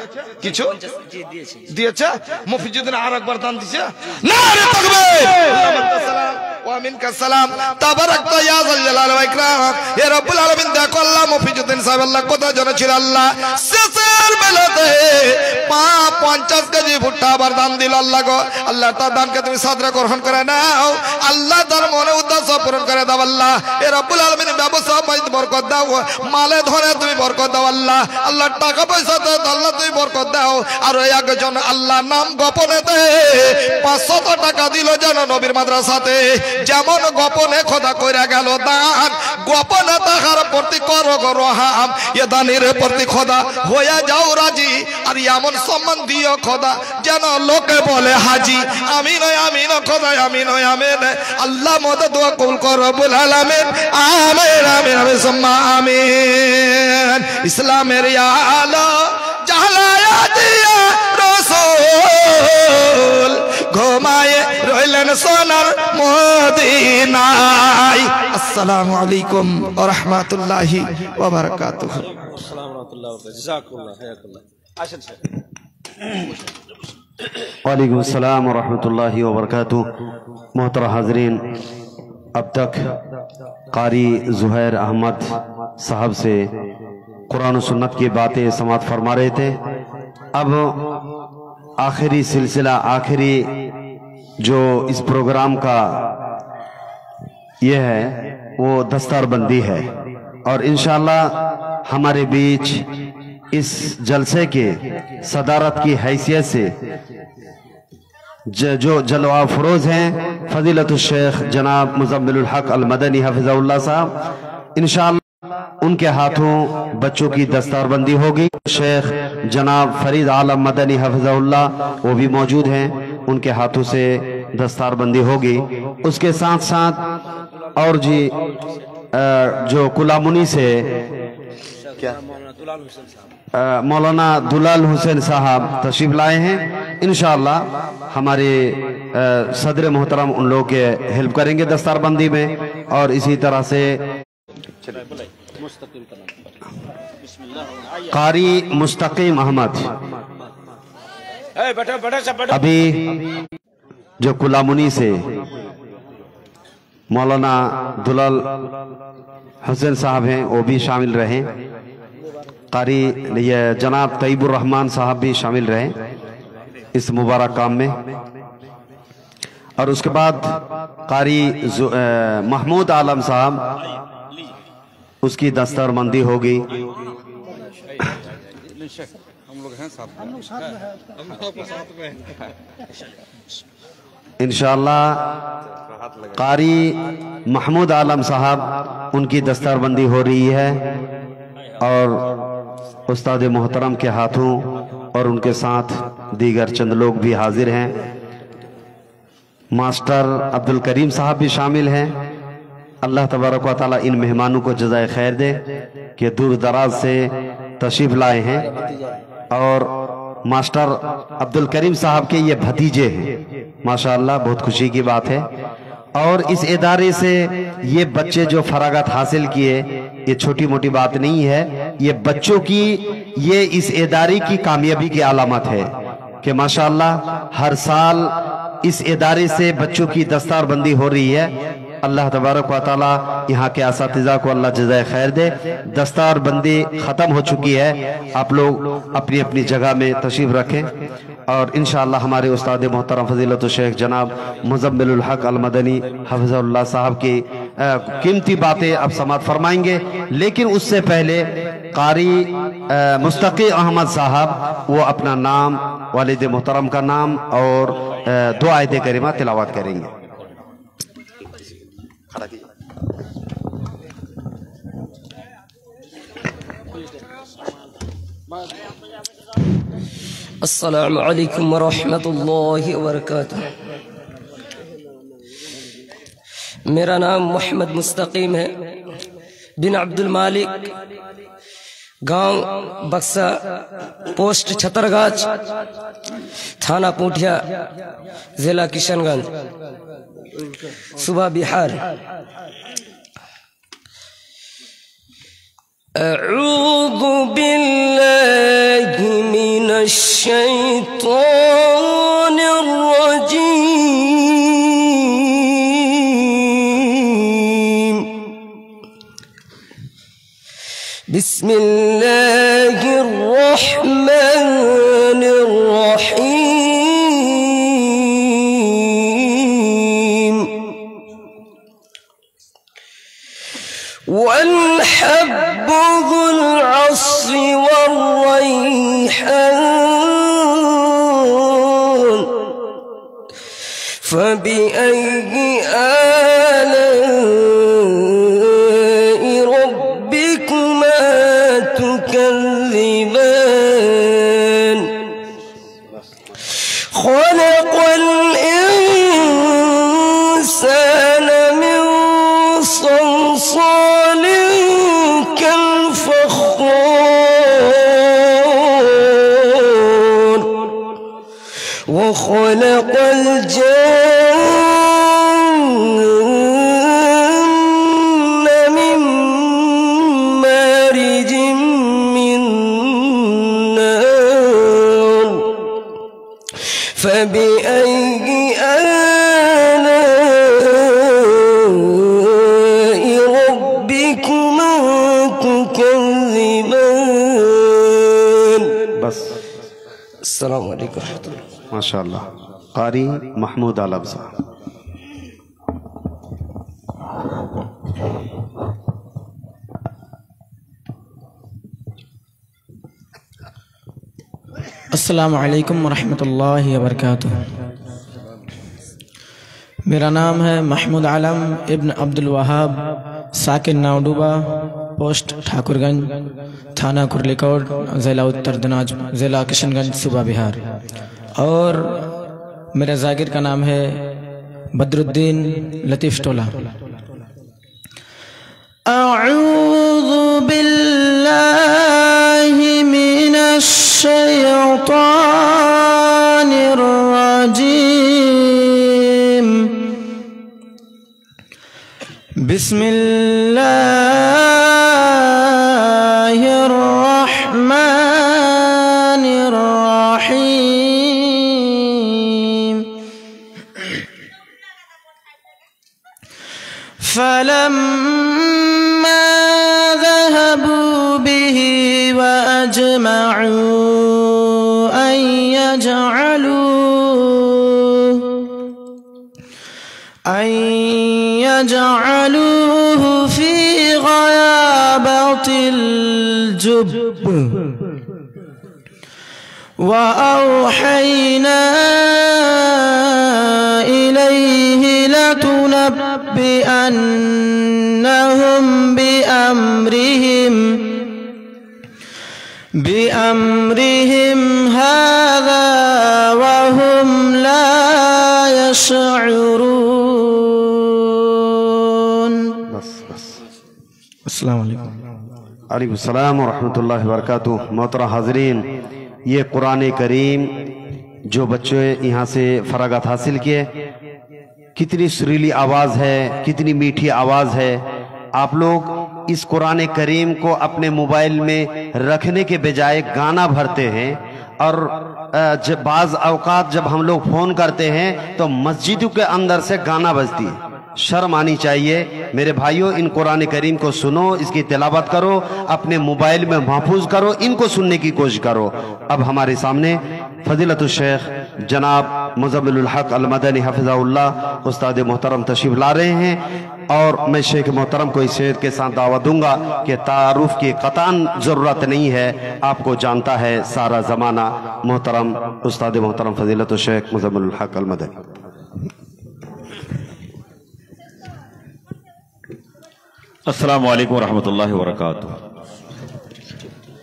কিছু 50 জি দিয়েছি দিয়েছে। মফিজউদ্দিন আর একবার দান দিয়েছে। নারে তাকবীর, আল্লাহু সালাম ওয়া মিনকাস সালাম, তাবারাকতা ইয়া যাল জালাল ওয়া ইকরাম। হে রব্বুল আলামিন, দেখো আল্লাহ মফিজউদ্দিন সাহেব আল্লাহ কত জন ছিল আল্লাহ শেষের বেলাতে 50 কেজি ভুট্টা আবার দান দিল আল্লাহ গো। আল্লাহ তার দানকে তুমি সাদরে গ্রহণ করে নাও, আল্লাহ তার মনে উদ্দেশ্য পূরণ করে দাও আল্লাহ। হে রব্বুল আলামিন, ব্যবসা বাণিজ্যে বরকত দাও, মালে ধরে তুমি বরকত দাও আল্লাহ। আল্লাহ টাকা পয়সাতে আল্লাহ তুমি বরকত দাও। আর একজন আল্লাহ নাম গোপনেতে 500 টাকা দিল যেন নবীর মাদ্রাসাতে, যেমন গোপনে খোদা কইরা গেল দান, গোপনে তাহার প্রতি করো রহাম। এ দানের প্রতি খোদা হয়ে যাও রাজি, আর এমন সম্মান দিও খোদা যেন লোকে বলে হাজি। আমিন আমিন খোদা আমিন আমিন। আল্লাহ মত দোয়া কবুল কর রব্বুল আলামিন। আমিন আমিন সুম্মা আমিন। ইসলামের আলো জ্বালায়া দিয়া রাসূল ঘুমায়ে রইলেন সোনার মদিনায়। আসসালামু আলাইকুম ওয়া রাহমাতুল্লাহি ওয়া বারাকাতুহু। আসসালামু আলাইকুম ওয়া জাযাকুল্লাহ হায়াকুল্লাহ। আসেন স্যার। वालेकुम अस्सलाम व रहमतुल्लाहि व बरकातुहू। मोहतरम हाज़रीन, अब तक कारी ज़ुहैर अहमद साहब से कुरान और सुन्नत की बातें समाअत फरमा रहे थे। अब आखिरी सिलसिला, आखिरी जो इस प्रोग्राम का ये है वो दस्तारबंदी है, और इंशाअल्लाह हमारे बीच इस जलसे के सदारत की हैसियत से जो जलवा फरोज हैं फजीलतुल शेख जनाब मुज़म्मिलुल हक अल मदनी हफ़िज़हुल्लाह साहब, इंशाअल्लाह उनके हाथों बच्चों की दस्तारबंदी होगी। शेख जनाब फरीद आलम मदनी हफ़िज़हुल्लाह वो भी मौजूद हैं, उनके हाथों से दस्तारबंदी होगी। उसके साथ साथ और जी जो कुलामुनी से क्या मौलाना दुलाल हुसैन साहब तशरीफ लाए हैं, इंशाअल्लाह हमारे सदर मोहतरम उन लोगों के हेल्प करेंगे दस्तारबंदी में। और इसी तरह से कारी मुस्तकीम अहमद अभी जो कुलामुनी से मौलाना दुलाल हुसैन साहब हैं वो भी शामिल रहे, कारी ये जनाब तैयबुर रहमान साहब भी शामिल रहे इस मुबारक काम में। और उसके बाद कारी महमूद आलम साहब, उसकी दस्तारबंदी होगी। इंशाअल्लाह कारी महमूद आलम साहब, उनकी दस्तारबंदी हो रही है। और उस्ताद मोहतरम के हाथों और उनके साथ दीगर चंद लोग भी हाजिर हैं। मास्टर अब्दुल करीम साहब भी शामिल हैं। अल्लाह तबारक व तआला इन मेहमानों को जज़ाए खैर दे कि दूर दराज से तशरीफ लाए हैं। और मास्टर अब्दुल करीम साहब के ये भतीजे हैं, माशाअल्लाह, बहुत खुशी की बात है। और इस इदारे से ये बच्चे जो फरागत हासिल किए, ये छोटी मोटी बात नहीं है। ये बच्चों की, ये इस इदारे की कामयाबी की अलामत है कि माशाअल्लाह हर साल इस इदारे से बच्चों की दस्तारबंदी हो रही है। अल्लाह तबारक व तआला यहाँ के असातिज़ा को अल्लाह जज़ाए खैर दे। दस्तारबंदी ख़त्म हो चुकी है, आप लोग अपनी अपनी जगह में तशरीफ़ रखें। और इंशाअल्लाह हमारे उस्ताद मोहतरम फ़ज़ीलतुल शेख जनाब मुज़म्मिलुल हक़ अल मदनी हफ़िज़हुल्लाह साहब की कीमती बातें अब समाअत फरमाएंगे। लेकिन उससे पहले कारी मुस्तक़ी अहमद साहब वो अपना नाम, वालिद मोहतरम का नाम और दो आयत करीमा तिलावत करेंगे। अस्सलामु अलैकुम वरहमतुल्लाहि वबरकातुहू। मेरा नाम मोहम्मद मुस्तकीम है बिन अब्दुल मालिक, गांव बक्सा, पोस्ट छतरगाछ, थाना पूठिया, जिला किशनगंज, सूबा बिहार। अऊज़ु बिल्लाहि मिनश शैतानिर रजीम। बिस्मिल्लाहिर रहमानिर रहीम। वल हब्बु ज़ुल अस्फ़ि वर्रैहान फ़बिअय्यि आलाइ रब्बिकुमा तुकज़्ज़िबान। ख़लक़ल इंसान मिन सलसालिन कल्फ़ख़्ख़ार वख़लक़ल जन्न मिन मारिजिन मिन नार फ़बिअय्यि आलाइ रब्बिकुमा तुकज़्ज़िबान। बस। अस्सलामु अलैकुम रहमतुल्लाह। माशाअल्लाह। कारी महमूद आलम साहब। अस्सलामु अलैकुम वरहमतुल्लाहि वबरकातुहू। मेरा नाम है महमूद आलम इब्न अब्दुल वहाब, साकिन नावडूबा, पोस्ट ठाकुरगंज, थाना कुर्लीकोट, जिला उत्तर दिनाजपुर, जिला किशनगंज, सूबा बिहार। और मेरे जागिर का नाम है बदरुद्दीन लतीफ़ टोला। अऊज़ु बिल्लाहि मिनश शैतानिर रजीम। बिस्मिल्लाहिर रहमानिर रहीम। फलम्मा ज़हबू बिही वअजमअू अन यजअलूहु फी गयाबतिल जुब्ब वअौहैना इलैहि लतुनब्बिअन्नहुम बिअम्रिहिम बिअम्रिहिम हाज़ा वहुम ला यशऊरून। अस्सलाम वालेकुम। अलैकुम सलाम व रहमतुल्लाहि व बरकातुहू। मोहतरम हाज़रीन, ये कुरान करीम जो बच्चे यहाँ से फरागत हासिल किए, कितनी सुरीली आवाज़ है, कितनी मीठी आवाज़ है। आप लोग इस कुरान करीम को अपने मोबाइल में रखने के बजाय गाना भरते हैं, और जब बाज़ औकात जब हम लोग फ़ोन करते हैं तो मस्जिदों के अंदर से गाना बजती है। शर्म आनी चाहिए। मेरे भाइयों, इन कुरान करीम को सुनो, इसकी तिलावत करो, अपने मोबाइल में महफूज करो, इनको सुनने की कोशिश करो। अब हमारे सामने फजीलतुल शेख जनाब मुज़म्मिलुल हक अल मदनी हफ़िज़हुल्लाह उस्ताद मोहतरम तशरीफ ला रहे हैं, और मैं शेख मोहतरम को इस शेर के साथ दावत दूंगा कि तारुफ की कतान ज़रूरत नहीं है, आपको जानता है सारा ज़माना। मोहतरम उस्ताद मोहतरम फजीलतुल शेख मुज़म्मिलुल हक अल मदनी। अस्सलामु अलैकुम रहमतुल्लाहि व बरकातुहू।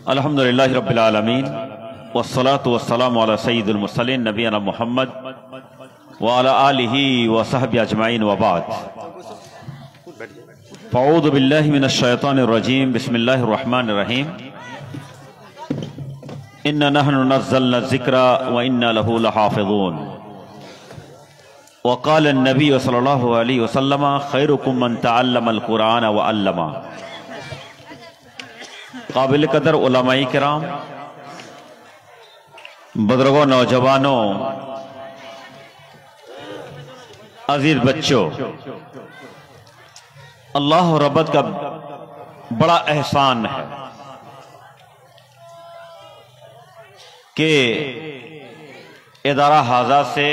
अल्हम्दुलिल्लाहि रब्बिल आलमीन वस्सलातु वस्सलामु अला सय्यिदिल मुरसलीन नबियना मुहम्मद व अला आलिहि व सहबिहि अजमाइन व बाद। फ़अऊज़ु बिल्लाहि मिनश शैतानिर रजीम। बिस्मिल्लाहिर रहमानिर रहीम। इन्ना नहनु नज़्ज़लना ज़िक्रा व इन्ना लहू लहाफ़िज़ून। वक़ाल नबी सल्लल्लाहु अलैहि वसल्लम खैरुकुम मन तअल्लमल कुरान व अल्लमा। काबिल कदर उलमाए किराम, बुजुर्गों, नौजवानों, अजीज बच्चों, अल्लाह रब्बत का बड़ा एहसान है कि इदारा हाजा से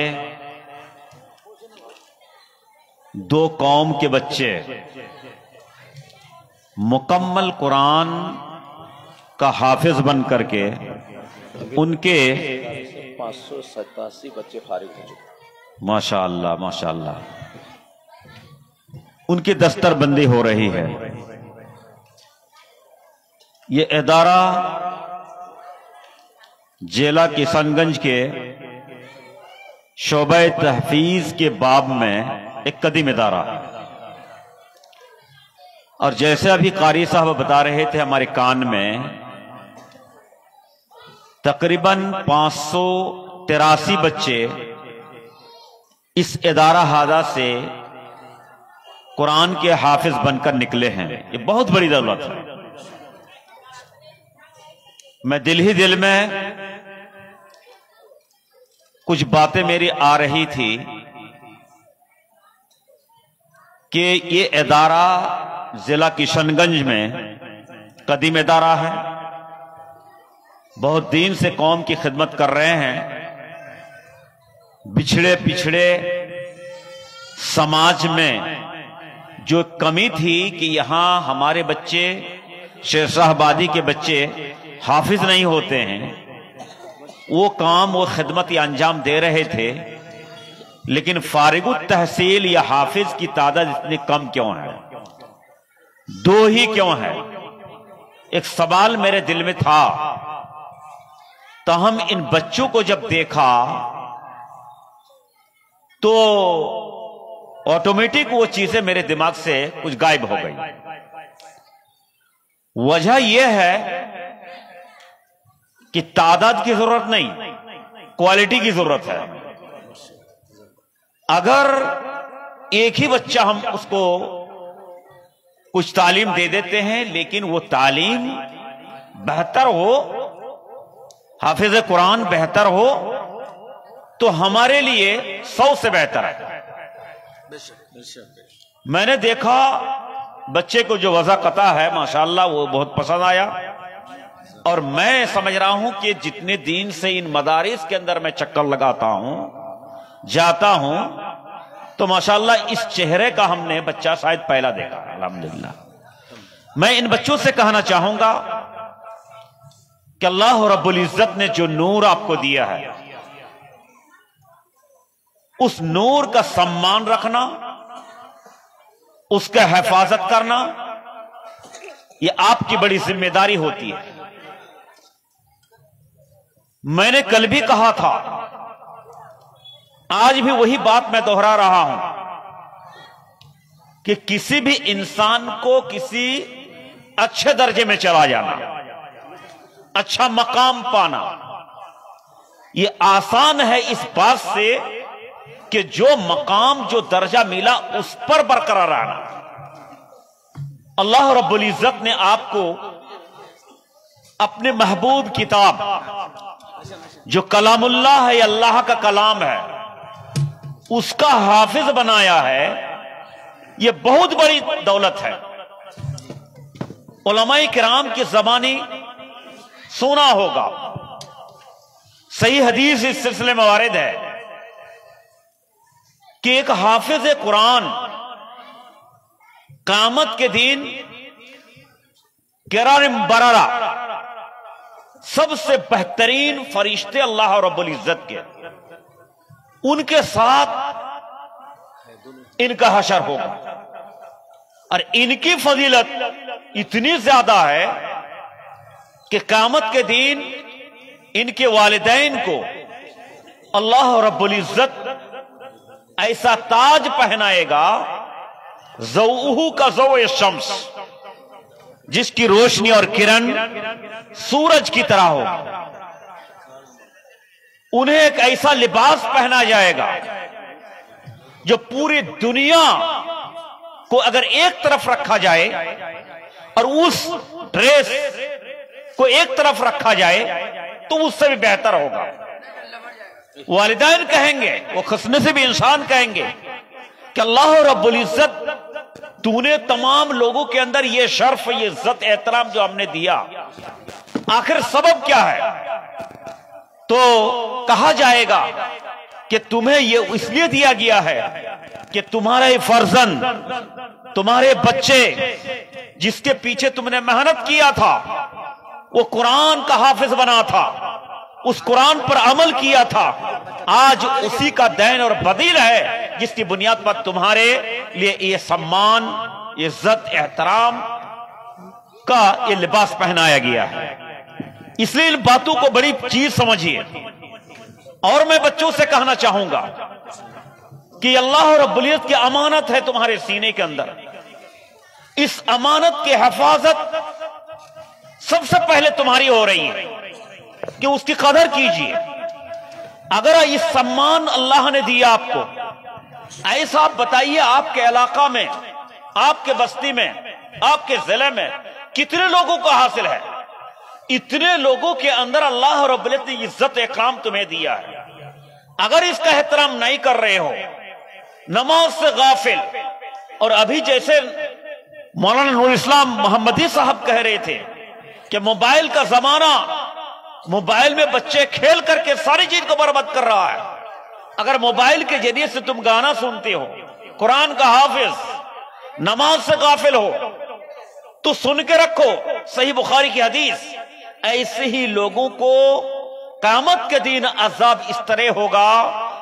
दो कौम के बच्चे मुकम्मल कुरान का हाफिज बन करके उनके 587 बच्चे फारिग हो चुके। माशाअल्लाह माशाअल्लाह, उनकी दस्तरबंदी हो रही है। ये इदारा जिला किशनगंज के शोबे तहफीज के बाब में एक कदीम इदारा है। और जैसे अभी कारी साहब बता रहे थे हमारे कान में, तकरीबन 583 बच्चे इस इदारा हाजा से कुरान के हाफिज बनकर निकले हैं। ये बहुत बड़ी दौलत है। मैं दिल ही दिल में कुछ बातें मेरी आ रही थी कि ये इदारा जिला किशनगंज में कदीम इदारा है, बहुत दिन से कौम की खिदमत कर रहे हैं। बिछड़े पिछड़े समाज में जो कमी थी कि यहां हमारे बच्चे, शेरशाहबादी के बच्चे हाफिज नहीं होते हैं, वो काम, वो खिदमत या अंजाम दे रहे थे। लेकिन फारिगुत तहसील या हाफिज की तादाद इतनी कम क्यों है? दो ही क्यों है? एक सवाल मेरे दिल में था। तो हम इन बच्चों को जब देखा तो ऑटोमेटिक वो चीजें मेरे दिमाग से कुछ गायब हो गई। वजह यह है कि तादाद की जरूरत नहीं, क्वालिटी की जरूरत है। अगर एक ही बच्चा हम उसको कुछ तालीम दे देते हैं, लेकिन वो तालीम बेहतर हो, हाफिज कुरान बेहतर हो, तो हमारे लिए 100 से बेहतर है। मैंने देखा बच्चे को जो वज़ा कता है माशाअल्लाह वो बहुत पसंद आया। और मैं समझ रहा हूं कि जितने दिन से इन मदारिस के अंदर मैं चक्कर लगाता हूं, जाता हूं, तो माशाअल्लाह इस चेहरे का हमने बच्चा शायद पहला देखा। अल्हम्दुलिल्लाह। मैं इन बच्चों से कहना चाहूंगा कि अल्लाह रब्बुल इज्जत ने जो नूर आपको दिया है, उस नूर का सम्मान रखना, उसका हिफाजत करना, यह आपकी बड़ी जिम्मेदारी होती है। मैंने कल भी कहा था, आज भी वही बात मैं दोहरा रहा हूं कि किसी भी इंसान को किसी अच्छे दर्जे में चला जाना, अच्छा मकाम पाना, यह आसान है इस बात से कि जो मकाम, जो दर्जा मिला उस पर बरकरार रहना। अल्लाह रब्बुल इज्जत ने आपको अपने महबूब किताब जो कलामुल्लाह है, अल्लाह का कलाम है, उसका हाफिज बनाया है। यह बहुत बड़ी दौलत है। उलमाए किराम की ज़बानी सुना होगा, सही हदीस इस सिलसिले में वारिद है कि एक हाफिज कुरान क़यामत के दिन किराम बरारा, सबसे बेहतरीन फरिश्ते अल्लाह रब्बुल इज्जत के, उनके साथ इनका हशर होगा। और इनकी फजीलत इतनी ज्यादा है कि क़यामत के दिन इनके वालिदैन को अल्लाह रब्बुल इज्जत ऐसा ताज पहनाएगा, ज़ौहु का ज़ौए शम्स, जिसकी रोशनी और किरण सूरज की तरह हो। उन्हें एक ऐसा लिबास पहना जाएगा जो पूरी दुनिया को अगर एक तरफ रखा जाए और उस ड्रेस को एक तरफ रखा जाए तो उससे भी बेहतर होगा। वालिदैन कहेंगे, वो खुशनसीब इंसान कहेंगे कि अल्लाह रब्बुल इज्जत, तूने तमाम लोगों के अंदर ये शर्फ, ये इज्जत, एहतराम जो हमने दिया, आखिर सबब क्या है? तो कहा जाएगा कि तुम्हें ये इसलिए दिया गया है कि तुम्हारे फर्जंद, तुम्हारे बच्चे जिसके पीछे तुमने मेहनत किया था, वो कुरान का हाफिज बना था, उस कुरान पर अमल किया था, आज उसी का दैन और बदील है जिसकी बुनियाद पर तुम्हारे लिए ये सम्मान, ये इज्जत, एहतराम का ये लिबास पहनाया गया है। इसलिए इन बातों को बड़ी चीज समझिए। और मैं बच्चों से कहना चाहूंगा कि अल्लाह रब्बुल इज्जत की अमानत है तुम्हारे सीने के अंदर। इस अमानत की हिफाजत सबसे पहले तुम्हारी हो रही है कि उसकी कदर कीजिए। अगर इस सम्मान अल्लाह ने दिया आपको, ऐसा आप बताइए आपके इलाका में, आपके बस्ती में, आपके जिले में कितने लोगों को हासिल है? इतने लोगों के अंदर अल्लाह रब्बुल इज्जत ने इज्जत इकराम तुम्हें दिया है। अगर इसका एहतराम नहीं कर रहे हो, नमाज से गाफिल, और अभी जैसे मौलाना नूर इस्लाम मोहम्मदी साहब कह रहे थे कि मोबाइल का जमाना, मोबाइल में बच्चे खेल करके सारी चीज को बर्बाद कर रहा है। अगर मोबाइल के जरिए से तुम गाना सुनते हो, कुरान का हाफिज, नमाज से गाफिल हो, तो सुन के रखो सही बुखारी की हदीस, ऐसे ही लोगों को क़यामत के दिन अजाब इस तरह होगा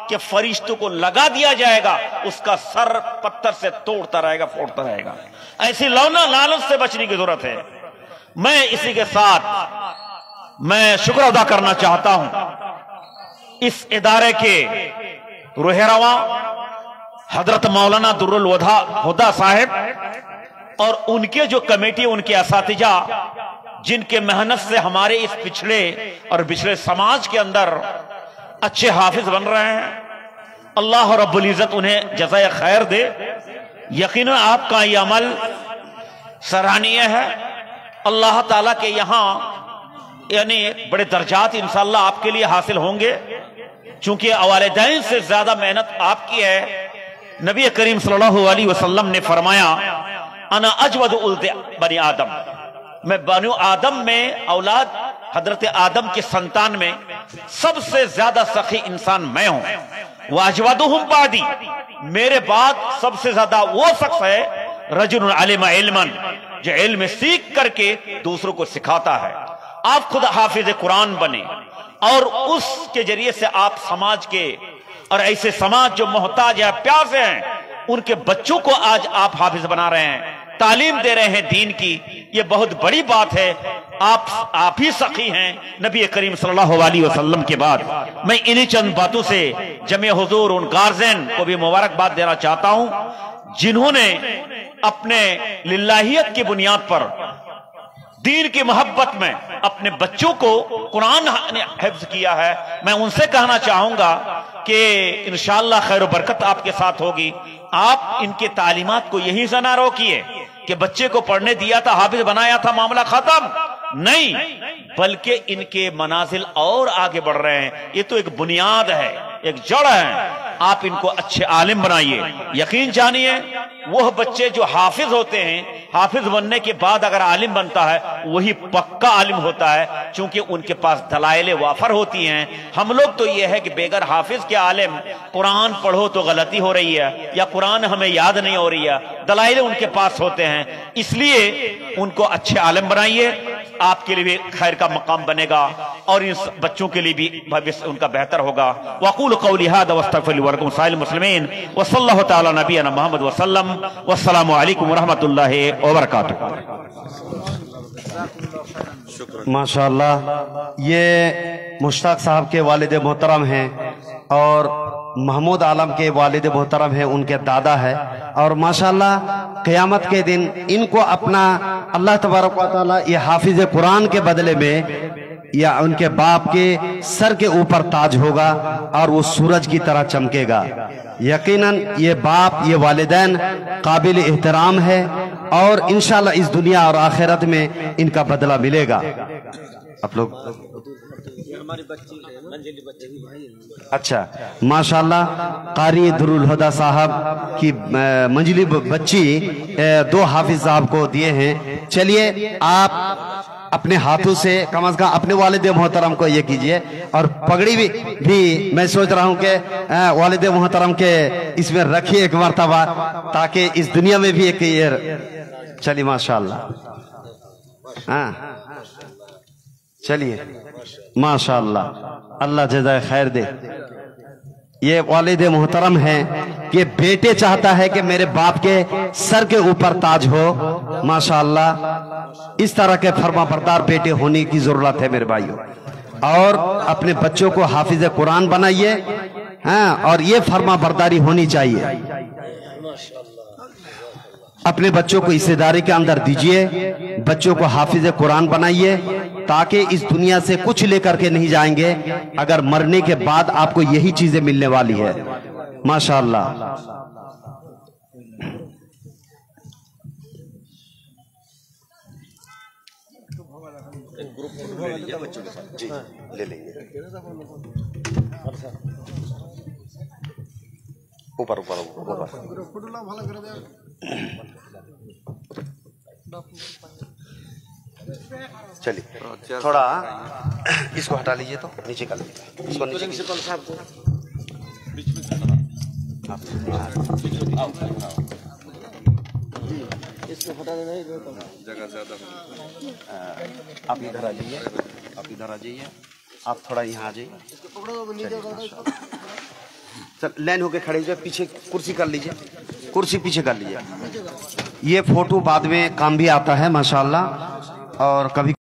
कि फरिश्तों को लगा दिया जाएगा, उसका सर पत्थर से तोड़ता रहेगा, फोड़ता रहेगा। ऐसी लौना लालच से बचने की जरूरत है। मैं इसी के साथ मैं शुक्र अदा करना चाहता हूं इस इदारे के रूहरवा हजरत मौलाना दुर्रुल हुदा साहब और उनके जो कमेटी, उनके असातिजा, जिनके मेहनत से हमारे इस पिछड़े और पिछड़े समाज के अंदर अच्छे हाफिज बन रहे हैं। अल्लाह रब्बुल इज्जत उन्हें जज़ाए खैर दे। यकीनन आपका ये अमल सराहनीय है। अल्लाह ताला के यहां यानी बड़े दर्जात इंशाअल्लाह आपके लिए हासिल होंगे, चूंकि वालिदैन से ज्यादा मेहनत आपकी है। नबी करीम सल्लल्लाहु अलैहि वसल्लम ने फरमाया, अना अजवद उल्द बनी आदम, मैं बनु आदम में, औलाद हजरत आदम के संतान में सबसे ज्यादा सखी इंसान मैं हूं। वाजवदुहुम बादी, मेरे बाद सबसे ज्यादा वो शख्स है रजुल अलिम इल्मन, जो इल्म सीख करके दूसरों को सिखाता है। आप खुद हाफिज कुरान बने और उसके जरिए से आप समाज के, और ऐसे समाज जो मोहताज है, प्यासे हैं, उनके बच्चों को आज आप हाफिज बना रहे हैं, तालीम दे रहे हैं दीन की। ये बहुत बड़ी बात है। आप ही सखी हैं नबी करीम सल्लल्लाहु अलैहि वसल्लम के बाद। मैं इन्हीं चंद बातों से जमे हुजूर उन गार्जियन को भी मुबारकबाद देना चाहता हूं जिन्होंने अपने लिल्लाहियत की बुनियाद पर दीन की मोहब्बत में अपने बच्चों को कुरान हिफ्ज किया है। मैं उनसे कहना चाहूंगा कि इंशाअल्लाह खैर बरकत आपके साथ होगी। आप इनके तालीमात को यहीं से ना रोकिए कि बच्चे को पढ़ने दिया था, हाफिज बनाया था, मामला खत्म नहीं, बल्कि इनके मनाजिल और आगे बढ़ रहे हैं। ये तो एक बुनियाद है, एक जड़ है। आप इनको अच्छे आलिम बनाइए। यकीन जानिए वह बच्चे जो हाफिज होते हैं, हाफिज बनने के बाद अगर आलिम बनता है वही पक्का आलिम होता है, क्योंकि उनके पास दलाइल वाफर होती हैं। हम लोग तो यह है कि बेगर हाफिज के आलिम कुरान पढ़ो तो गलती हो रही है या कुरान हमें याद नहीं हो रही है, दलाइल उनके पास होते हैं। इसलिए उनको अच्छे आलिम बनाइए, आपके लिए भी खैर का मकाम बनेगा और इन बच्चों के लिए भी भविष्य उनका बेहतर होगा। वक़ूलु क़ौली हाज़ा वस्तग़फ़िरुल्लाह व लकुम साइल मुस्लिमीन व सल्लल्लाहु तआला नबियना मुहम्मद व सल्लम। वस्सलामु अलैकुम व रहमतुल्लाहि व बरकातुहू। माशाअल्लाह, ये मुश्ताक साहब के वालिद मोहतरम हैं और महमूद आलम के वालिद मोहतरम हैं, उनके दादा है। और माशाअल्लाह क़यामत के दिन इनको अपना अल्लाह तबारक व तआला ये हाफिज कुरान के बदले में या उनके बाप के सर के ऊपर ताज होगा और वो सूरज की तरह चमकेगा। यकीनन ये बाप, ये वालिदैन काबिल एहतराम है और इंशाअल्लाह इस दुनिया और आखिरत में इनका बदला मिलेगा। आप लोग हमारी बच्ची मंजिली बच्ची भाई। अच्छा, माशाअल्लाह कारी दुरुल हुदा साहब की मंजिली बच्ची 2 हाफिज साहब को दिए हैं। चलिए आप अपने हाथों से कम से कम अपने वालिद मोहतरम को ये कीजिए और पगड़ी भी मैं सोच रहा हूँ कि वालिद मोहतरम के इसमें रखिए एक मर्तबा, ताकि इस दुनिया में भी एक ये। चलिए माशाअल्लाह, हाँ चलिए माशाअल्लाह, अल्लाह जज़ाए खैर दे। ये वालिद मोहतरम है कि बेटे चाहता है कि मेरे बाप के सर के ऊपर ताज हो। माशाअल्लाह, इस तरह के फर्माबरदार बेटे होने की जरूरत है मेरे भाइयों। और अपने बच्चों को हाफिज कुरान बनाइए, हाँ, और ये फर्माबरदारी होनी चाहिए। अपने बच्चों को हिस्सेदारी के अंदर दीजिए, बच्चों को हाफिज कुरान बनाइए, ताकि इस दुनिया से कुछ लेकर के नहीं जाएंगे। अगर मरने के बाद आपको यही चीजें मिलने वाली है। माशाअल्लाह, जी ले लेंगे। ऊपर ऊपर ऊपर चलिए, थोड़ा इसको हटा लीजिए, तो नीचे कर लीजिए इसको, नीचे इसको हटा देना ही जगह ज्यादा। आप इधर आ जाइए, आप इधर आ जाइए, आप थोड़ा यहाँ आ जाइए। चल लाइन होके खड़े हो जाए, पीछे कुर्सी कर लीजिए, कुर्सी पीछे कर लीजिए। ये फोटो बाद में काम भी आता है माशाअल्लाह। और कभी